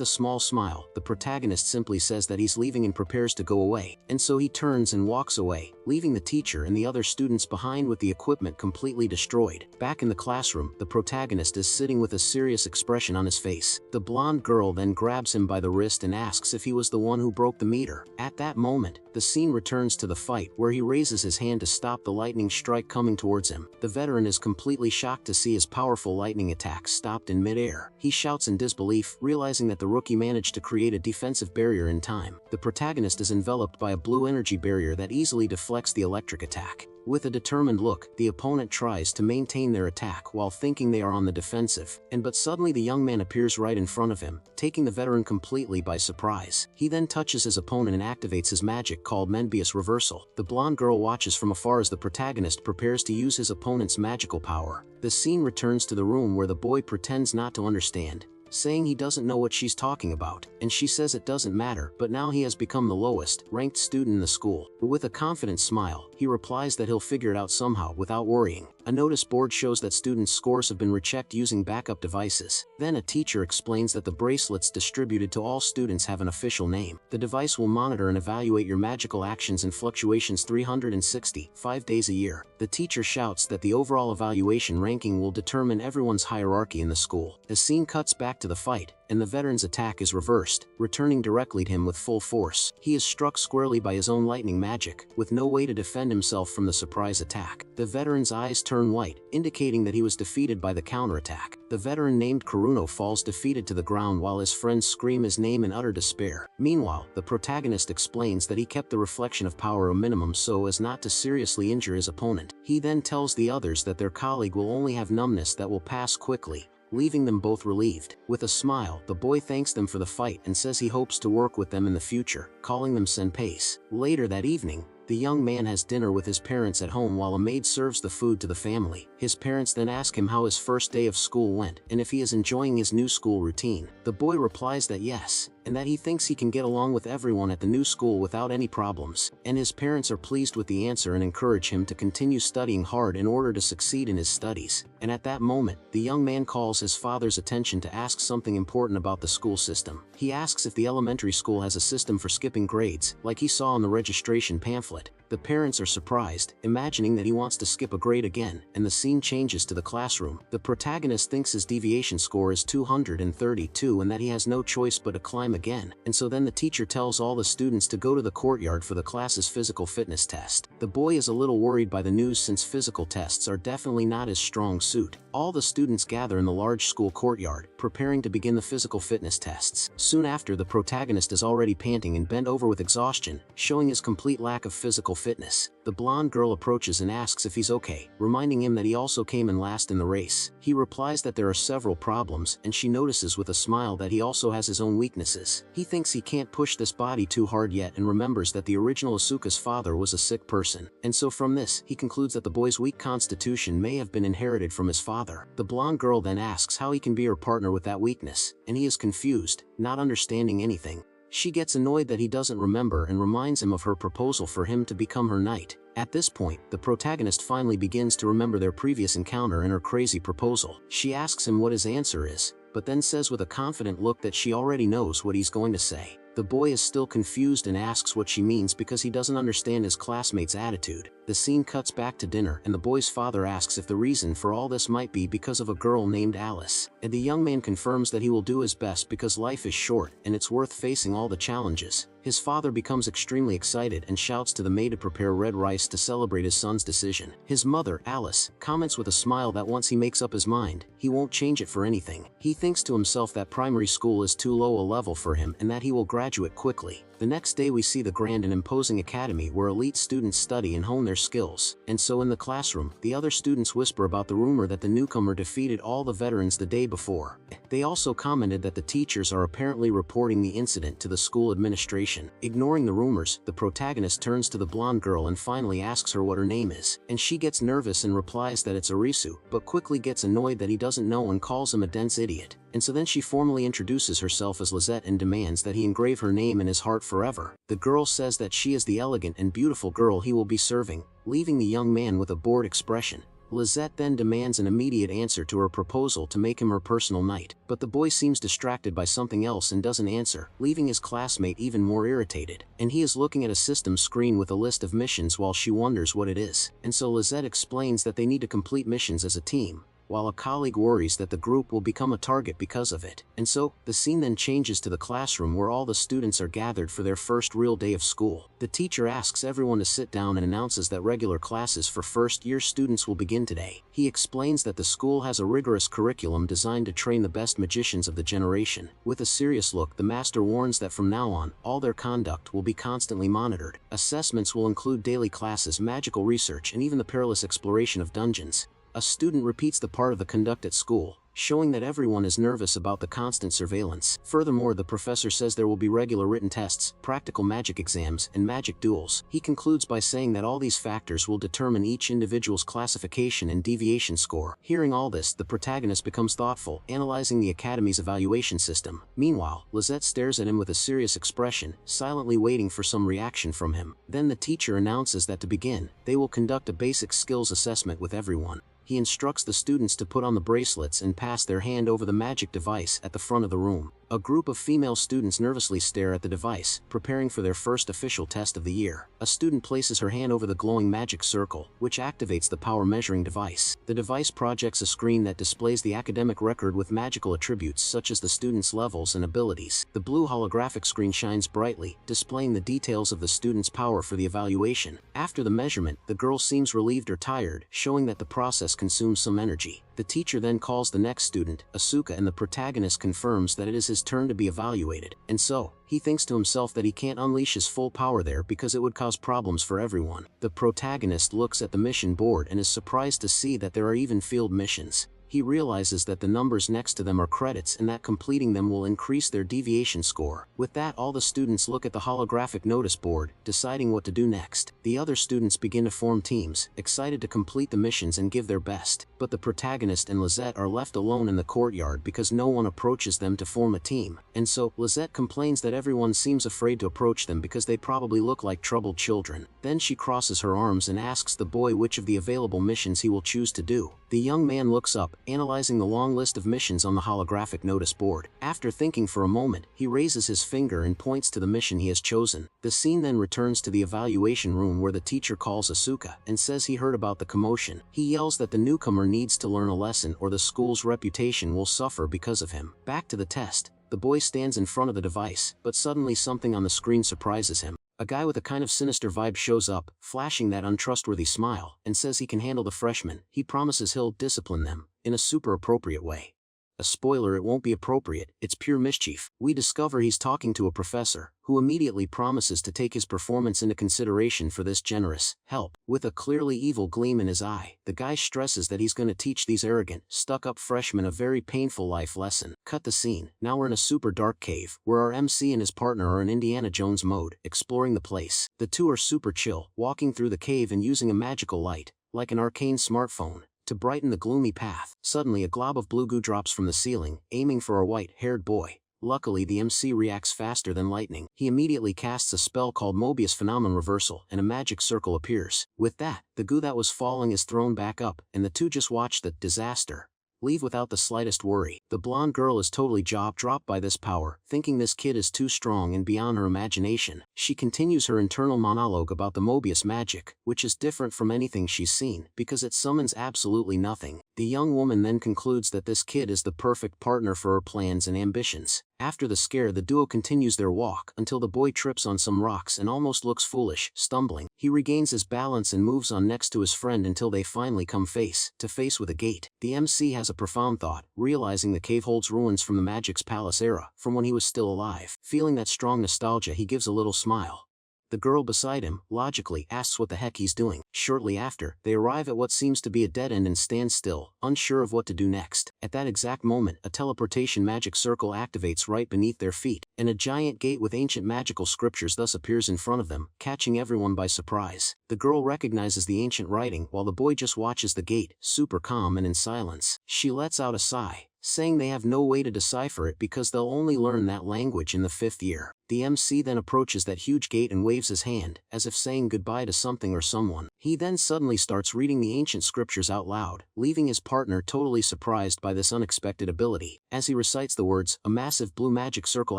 a small smile, the protagonist simply says that he's leaving and prepares to go away, and so he turns and walks away, leaving the teacher and the other students behind with the equipment completely destroyed. Back in the classroom, the protagonist is sitting with a serious expression on his face. The blonde girl then grabs him by the wrist and asks if he was the one who broke the meter. At that moment, the scene returns to the fight where he raises his hand to stop the lightning strike coming towards him. The veteran is completely shocked to see his powerful lightning attack stopped in midair. He shouts in disbelief, realizing that the rookie managed to create a defensive barrier in time. The protagonist is enveloped by a blue energy barrier that easily deflects the electric attack. With a determined look, the opponent tries to maintain their attack while thinking they are on the defensive, but suddenly the young man appears right in front of him, taking the veteran completely by surprise. He then touches his opponent and activates his magic called Mobius Reversal. The blonde girl watches from afar as the protagonist prepares to use his opponent's magical power. The scene returns to the room where the boy pretends not to understand, saying he doesn't know what she's talking about, and she says it doesn't matter, but now he has become the lowest ranked student in the school. But with a confident smile, he replies that he'll figure it out somehow without worrying. A notice board shows that students' scores have been rechecked using backup devices. Then a teacher explains that the bracelets distributed to all students have an official name. The device will monitor and evaluate your magical actions and fluctuations 365 days a year. The teacher shouts that the overall evaluation ranking will determine everyone's hierarchy in the school. The scene cuts back to the fight, and the veteran's attack is reversed, returning directly to him with full force. He is struck squarely by his own lightning magic, with no way to defend himself from the surprise attack. The veteran's eyes turn white, indicating that he was defeated by the counterattack. The veteran named Kuruno falls defeated to the ground while his friends scream his name in utter despair. Meanwhile, the protagonist explains that he kept the reflection of power a minimum so as not to seriously injure his opponent. He then tells the others that their colleague will only have numbness that will pass quickly, leaving them both relieved. With a smile, the boy thanks them for the fight and says he hopes to work with them in the future, calling them senpais. Later that evening, the young man has dinner with his parents at home while a maid serves the food to the family. His parents then ask him how his first day of school went and if he is enjoying his new school routine. The boy replies that yes, and that he thinks he can get along with everyone at the new school without any problems, and his parents are pleased with the answer and encourage him to continue studying hard in order to succeed in his studies. And at that moment, the young man calls his father's attention to ask something important about the school system. He asks if the elementary school has a system for skipping grades, like he saw on the registration pamphlet. The parents are surprised, imagining that he wants to skip a grade again, and the scene changes to the classroom. The protagonist thinks his deviation score is 232 and that he has no choice but to climb again, and so then the teacher tells all the students to go to the courtyard for the class's physical fitness test. The boy is a little worried by the news since physical tests are definitely not his strong suit. All the students gather in the large school courtyard, preparing to begin the physical fitness tests. Soon after, the protagonist is already panting and bent over with exhaustion, showing his complete lack of physical fitness. The blonde girl approaches and asks if he's okay, reminding him that he also came in last in the race. He replies that there are several problems, and she notices with a smile that he also has his own weaknesses. He thinks he can't push this body too hard yet and remembers that the original Asuka's father was a sick person, and so from this, he concludes that the boy's weak constitution may have been inherited from his father. The blonde girl then asks how he can be her partner with that weakness, and he is confused, not understanding anything. She gets annoyed that he doesn't remember and reminds him of her proposal for him to become her knight. At this point, the protagonist finally begins to remember their previous encounter and her crazy proposal. She asks him what his answer is, but then says with a confident look that she already knows what he's going to say. The boy is still confused and asks what she means because he doesn't understand his classmate's attitude. The scene cuts back to dinner and the boy's father asks if the reason for all this might be because of a girl named Alice, and the young man confirms that he will do his best because life is short and it's worth facing all the challenges. His father becomes extremely excited and shouts to the maid to prepare red rice to celebrate his son's decision. His mother, Alice, comments with a smile that once he makes up his mind, he won't change it for anything. He thinks to himself that primary school is too low a level for him and that he will graduate quickly. The next day we see the grand and imposing academy where elite students study and hone their skills, and so in the classroom, the other students whisper about the rumor that the newcomer defeated all the veterans the day before. They also commented that the teachers are apparently reporting the incident to the school administration. Ignoring the rumors, the protagonist turns to the blonde girl and finally asks her what her name is, and she gets nervous and replies that it's Arisu, but quickly gets annoyed that he doesn't know and calls him a dense idiot. And so then she formally introduces herself as Lisette and demands that he engrave her name in his heart forever. The girl says that she is the elegant and beautiful girl he will be serving, leaving the young man with a bored expression. Lisette then demands an immediate answer to her proposal to make him her personal knight, but the boy seems distracted by something else and doesn't answer, leaving his classmate even more irritated. And he is looking at a system screen with a list of missions while she wonders what it is. And so Lisette explains that they need to complete missions as a team, while a colleague worries that the group will become a target because of it. And so, the scene then changes to the classroom where all the students are gathered for their first real day of school. The teacher asks everyone to sit down and announces that regular classes for first-year students will begin today. He explains that the school has a rigorous curriculum designed to train the best magicians of the generation. With a serious look, the master warns that from now on, all their conduct will be constantly monitored. Assessments will include daily classes, magical research, and even the perilous exploration of dungeons. A student repeats the part of the conduct at school, showing that everyone is nervous about the constant surveillance. Furthermore, the professor says there will be regular written tests, practical magic exams, and magic duels. He concludes by saying that all these factors will determine each individual's classification and deviation score. Hearing all this, the protagonist becomes thoughtful, analyzing the academy's evaluation system. Meanwhile, Lisette stares at him with a serious expression, silently waiting for some reaction from him. Then the teacher announces that to begin, they will conduct a basic skills assessment with everyone. He instructs the students to put on the bracelets and pass their hand over the magic device at the front of the room. A group of female students nervously stare at the device, preparing for their first official test of the year. A student places her hand over the glowing magic circle, which activates the power measuring device. The device projects a screen that displays the academic record with magical attributes such as the student's levels and abilities. The blue holographic screen shines brightly, displaying the details of the student's power for the evaluation. After the measurement, the girl seems relieved or tired, showing that the process consumes some energy. The teacher then calls the next student, Asuka, and the protagonist confirms that it is his turn to be evaluated. And so, he thinks to himself that he can't unleash his full power there because it would cause problems for everyone. The protagonist looks at the mission board and is surprised to see that there are even field missions. He realizes that the numbers next to them are credits and that completing them will increase their deviation score. With that, all the students look at the holographic notice board, deciding what to do next. The other students begin to form teams, excited to complete the missions and give their best. But the protagonist and Lizette are left alone in the courtyard because no one approaches them to form a team. And so, Lizette complains that everyone seems afraid to approach them because they probably look like troubled children. Then she crosses her arms and asks the boy which of the available missions he will choose to do. The young man looks up, analyzing the long list of missions on the holographic notice board. After thinking for a moment, he raises his finger and points to the mission he has chosen. The scene then returns to the evaluation room where the teacher calls Asuka and says he heard about the commotion. He yells that the newcomer needs to learn a lesson or the school's reputation will suffer because of him. Back to the test. The boy stands in front of the device, but suddenly something on the screen surprises him. A guy with a kind of sinister vibe shows up, flashing that untrustworthy smile, and says he can handle the freshmen. He promises he'll discipline them, in a super appropriate way. A spoiler: it won't be appropriate, it's pure mischief. We discover he's talking to a professor, who immediately promises to take his performance into consideration for this generous help. With a clearly evil gleam in his eye, the guy stresses that he's going to teach these arrogant, stuck-up freshmen a very painful life lesson. Cut the scene. Now we're in a super dark cave, where our MC and his partner are in Indiana Jones mode, exploring the place. The two are super chill, walking through the cave and using a magical light, like an arcane smartphone, to brighten the gloomy path. Suddenly a glob of blue goo drops from the ceiling, aiming for a white-haired boy. Luckily, the MC reacts faster than lightning. He immediately casts a spell called Mobius Phenomenon Reversal, and a magic circle appears. With that, the goo that was falling is thrown back up, and the two just watch the disaster leave without the slightest worry. The blonde girl is totally jaw-dropped by this power, thinking this kid is too strong and beyond her imagination. She continues her internal monologue about the Mobius magic, which is different from anything she's seen, because it summons absolutely nothing. The young woman then concludes that this kid is the perfect partner for her plans and ambitions. After the scare, the duo continues their walk until the boy trips on some rocks and almost looks foolish, stumbling. He regains his balance and moves on next to his friend until they finally come face to face with a gate. The MC has a profound thought, realizing the cave holds ruins from the Magic's Palace era, from when he was still alive. Feeling that strong nostalgia, he gives a little smile. The girl beside him, logically, asks what the heck he's doing. Shortly after, they arrive at what seems to be a dead end and stand still, unsure of what to do next. At that exact moment, a teleportation magic circle activates right beneath their feet, and a giant gate with ancient magical scriptures thus appears in front of them, catching everyone by surprise. The girl recognizes the ancient writing, while the boy just watches the gate, super calm and in silence. She lets out a sigh, saying they have no way to decipher it because they'll only learn that language in the 5th year. The MC then approaches that huge gate and waves his hand, as if saying goodbye to something or someone. He then suddenly starts reading the ancient scriptures out loud, leaving his partner totally surprised by this unexpected ability. As he recites the words, a massive blue magic circle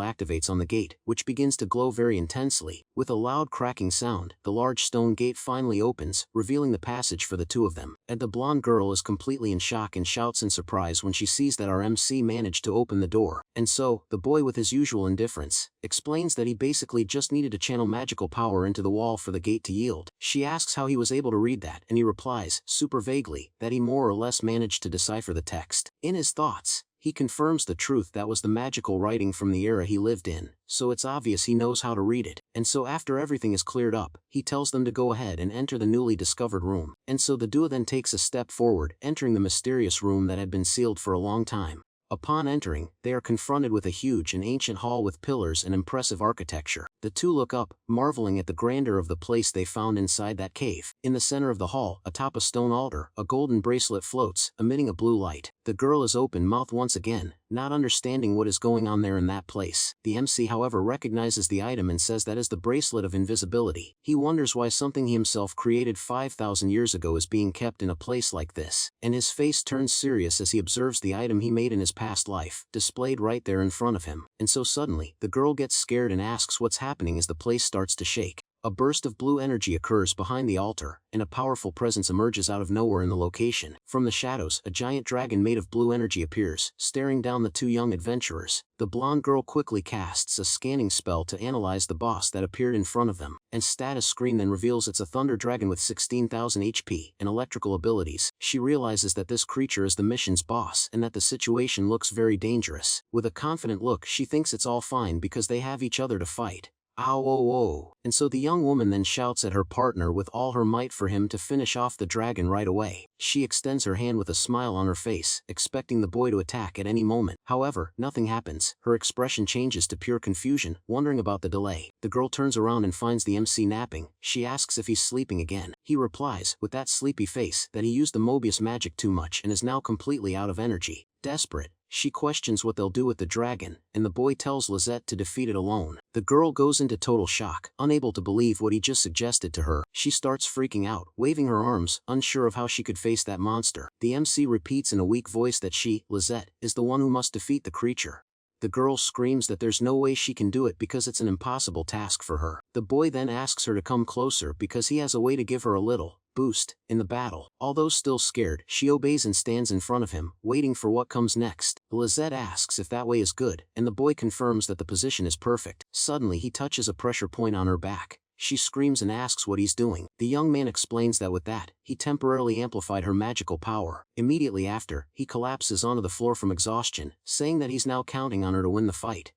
activates on the gate, which begins to glow very intensely. With a loud cracking sound, the large stone gate finally opens, revealing the passage for the two of them. And the blonde girl is completely in shock and shouts in surprise when she sees that our MC managed to open the door. And so, the boy, with his usual indifference, explains that he basically just needed to channel magical power into the wall for the gate to yield. She asks how he was able to read that, and he replies, super vaguely, that he more or less managed to decipher the text. In his thoughts, he confirms the truth that was the magical writing from the era he lived in, so it's obvious he knows how to read it. And so after everything is cleared up, he tells them to go ahead and enter the newly discovered room. And so the duo then takes a step forward, entering the mysterious room that had been sealed for a long time. Upon entering, they are confronted with a huge and ancient hall with pillars and impressive architecture. The two look up, marveling at the grandeur of the place they found inside that cave. In the center of the hall, atop a stone altar, a golden bracelet floats, emitting a blue light. The girl is open-mouthed once again, not understanding what is going on there in that place. The MC however recognizes the item and says that is the bracelet of invisibility. He wonders why something he himself created 5,000 years ago is being kept in a place like this, and his face turns serious as he observes the item he made in his past life, displayed right there in front of him. And so suddenly, the girl gets scared and asks what's happening as the place starts to shake. A burst of blue energy occurs behind the altar, and a powerful presence emerges out of nowhere in the location. From the shadows, a giant dragon made of blue energy appears, staring down the two young adventurers. The blonde girl quickly casts a scanning spell to analyze the boss that appeared in front of them, and status screen then reveals it's a thunder dragon with 16,000 HP and electrical abilities. She realizes that this creature is the mission's boss and that the situation looks very dangerous. With a confident look, she thinks it's all fine because they have each other to fight. Ow, oh, oh. And so the young woman then shouts at her partner with all her might for him to finish off the dragon right away. She extends her hand with a smile on her face, expecting the boy to attack at any moment. However, nothing happens. Her expression changes to pure confusion, wondering about the delay. The girl turns around and finds the MC napping. She asks if he's sleeping again. He replies, with that sleepy face, that he used the Mobius magic too much and is now completely out of energy. Desperate, she questions what they'll do with the dragon, and the boy tells Lisette to defeat it alone. The girl goes into total shock, unable to believe what he just suggested to her. She starts freaking out, waving her arms, unsure of how she could face that monster. The MC repeats in a weak voice that she, Lisette, is the one who must defeat the creature. The girl screams that there's no way she can do it because it's an impossible task for her. The boy then asks her to come closer because he has a way to give her a little boost in the battle. Although still scared, she obeys and stands in front of him, waiting for what comes next. Lisette asks if that way is good, and the boy confirms that the position is perfect. Suddenly he touches a pressure point on her back. She screams and asks what he's doing. The young man explains that with that, he temporarily amplified her magical power. Immediately after, he collapses onto the floor from exhaustion, saying that he's now counting on her to win the fight.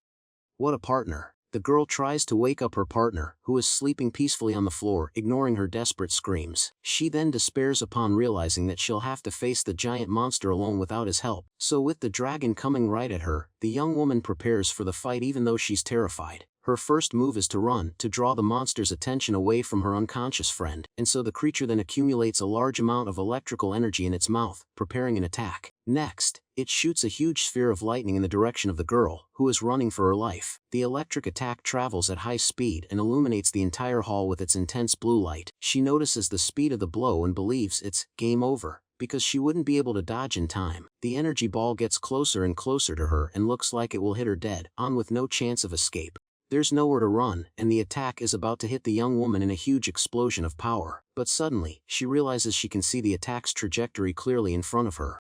What a partner. The girl tries to wake up her partner, who is sleeping peacefully on the floor, ignoring her desperate screams. She then despairs upon realizing that she'll have to face the giant monster alone without his help. So with the dragon coming right at her, the young woman prepares for the fight even though she's terrified. Her first move is to run, to draw the monster's attention away from her unconscious friend, and so the creature then accumulates a large amount of electrical energy in its mouth, preparing an attack. Next, it shoots a huge sphere of lightning in the direction of the girl, who is running for her life. The electric attack travels at high speed and illuminates the entire hall with its intense blue light. She notices the speed of the blow and believes it's game over, because she wouldn't be able to dodge in time. The energy ball gets closer and closer to her and looks like it will hit her dead on with no chance of escape. There's nowhere to run, and the attack is about to hit the young woman in a huge explosion of power. But suddenly, she realizes she can see the attack's trajectory clearly in front of her.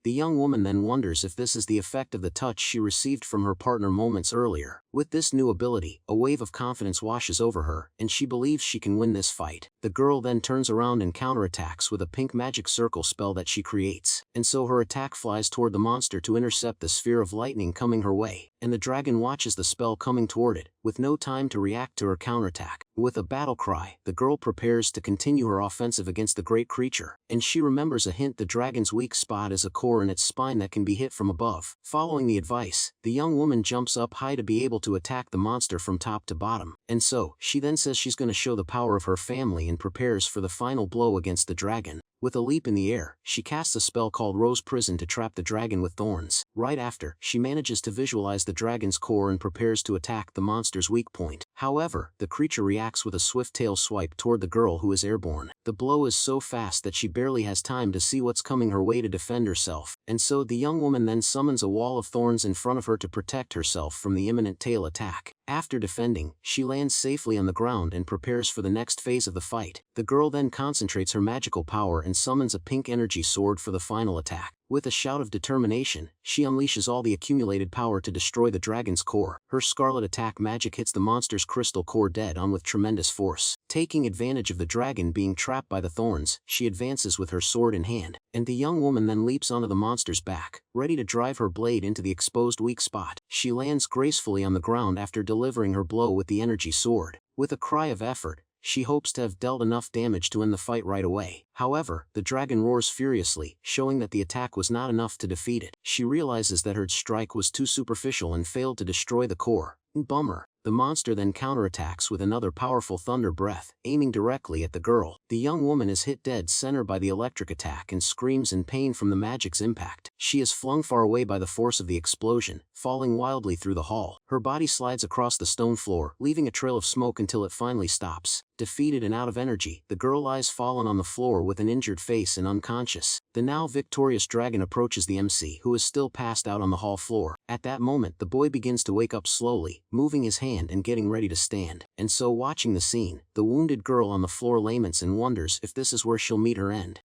The young woman then wonders if this is the effect of the touch she received from her partner moments earlier. With this new ability, a wave of confidence washes over her, and she believes she can win this fight. The girl then turns around and counterattacks with a pink magic circle spell that she creates, and so her attack flies toward the monster to intercept the sphere of lightning coming her way, and the dragon watches the spell coming toward it, with no time to react to her counterattack. With a battle cry, the girl prepares to continue her offensive against the great creature, and she remembers a hint: the dragon's weak spot is a core in its spine that can be hit from above. Following the advice, the young woman jumps up high to be able to attack the monster from top to bottom, and so, she then says she's going to show the power of her family and prepares for the final blow against the dragon. With a leap in the air, she casts a spell called Rose Prison to trap the dragon with thorns. Right after, she manages to visualize the dragon's core and prepares to attack the monster's weak point. However, the creature reacts with a swift tail swipe toward the girl, who is airborne. The blow is so fast that she barely has time to see what's coming her way to defend herself, and so the young woman then summons a wall of thorns in front of her to protect herself from the imminent tail attack. After defending, she lands safely on the ground and prepares for the next phase of the fight. The girl then concentrates her magical power and summons a pink energy sword for the final attack. With a shout of determination, she unleashes all the accumulated power to destroy the dragon's core. Her scarlet attack magic hits the monster's crystal core dead on with tremendous force. Taking advantage of the dragon being trapped by the thorns, she advances with her sword in hand, and the young woman then leaps onto the monster's back, ready to drive her blade into the exposed weak spot. She lands gracefully on the ground after delivering her blow with the energy sword. With a cry of effort, she hopes to have dealt enough damage to end the fight right away. However, the dragon roars furiously, showing that the attack was not enough to defeat it. She realizes that her strike was too superficial and failed to destroy the core. Bummer. The monster then counterattacks with another powerful thunder breath, aiming directly at the girl. The young woman is hit dead center by the electric attack and screams in pain from the magic's impact. She is flung far away by the force of the explosion, falling wildly through the hall. Her body slides across the stone floor, leaving a trail of smoke until it finally stops. Defeated and out of energy, the girl lies fallen on the floor with an injured face and unconscious. The now victorious dragon approaches the MC, who is still passed out on the hall floor. At that moment, the boy begins to wake up slowly, moving his hand and getting ready to stand. And so, watching the scene, the wounded girl on the floor laments and wonders if this is where she'll meet her end.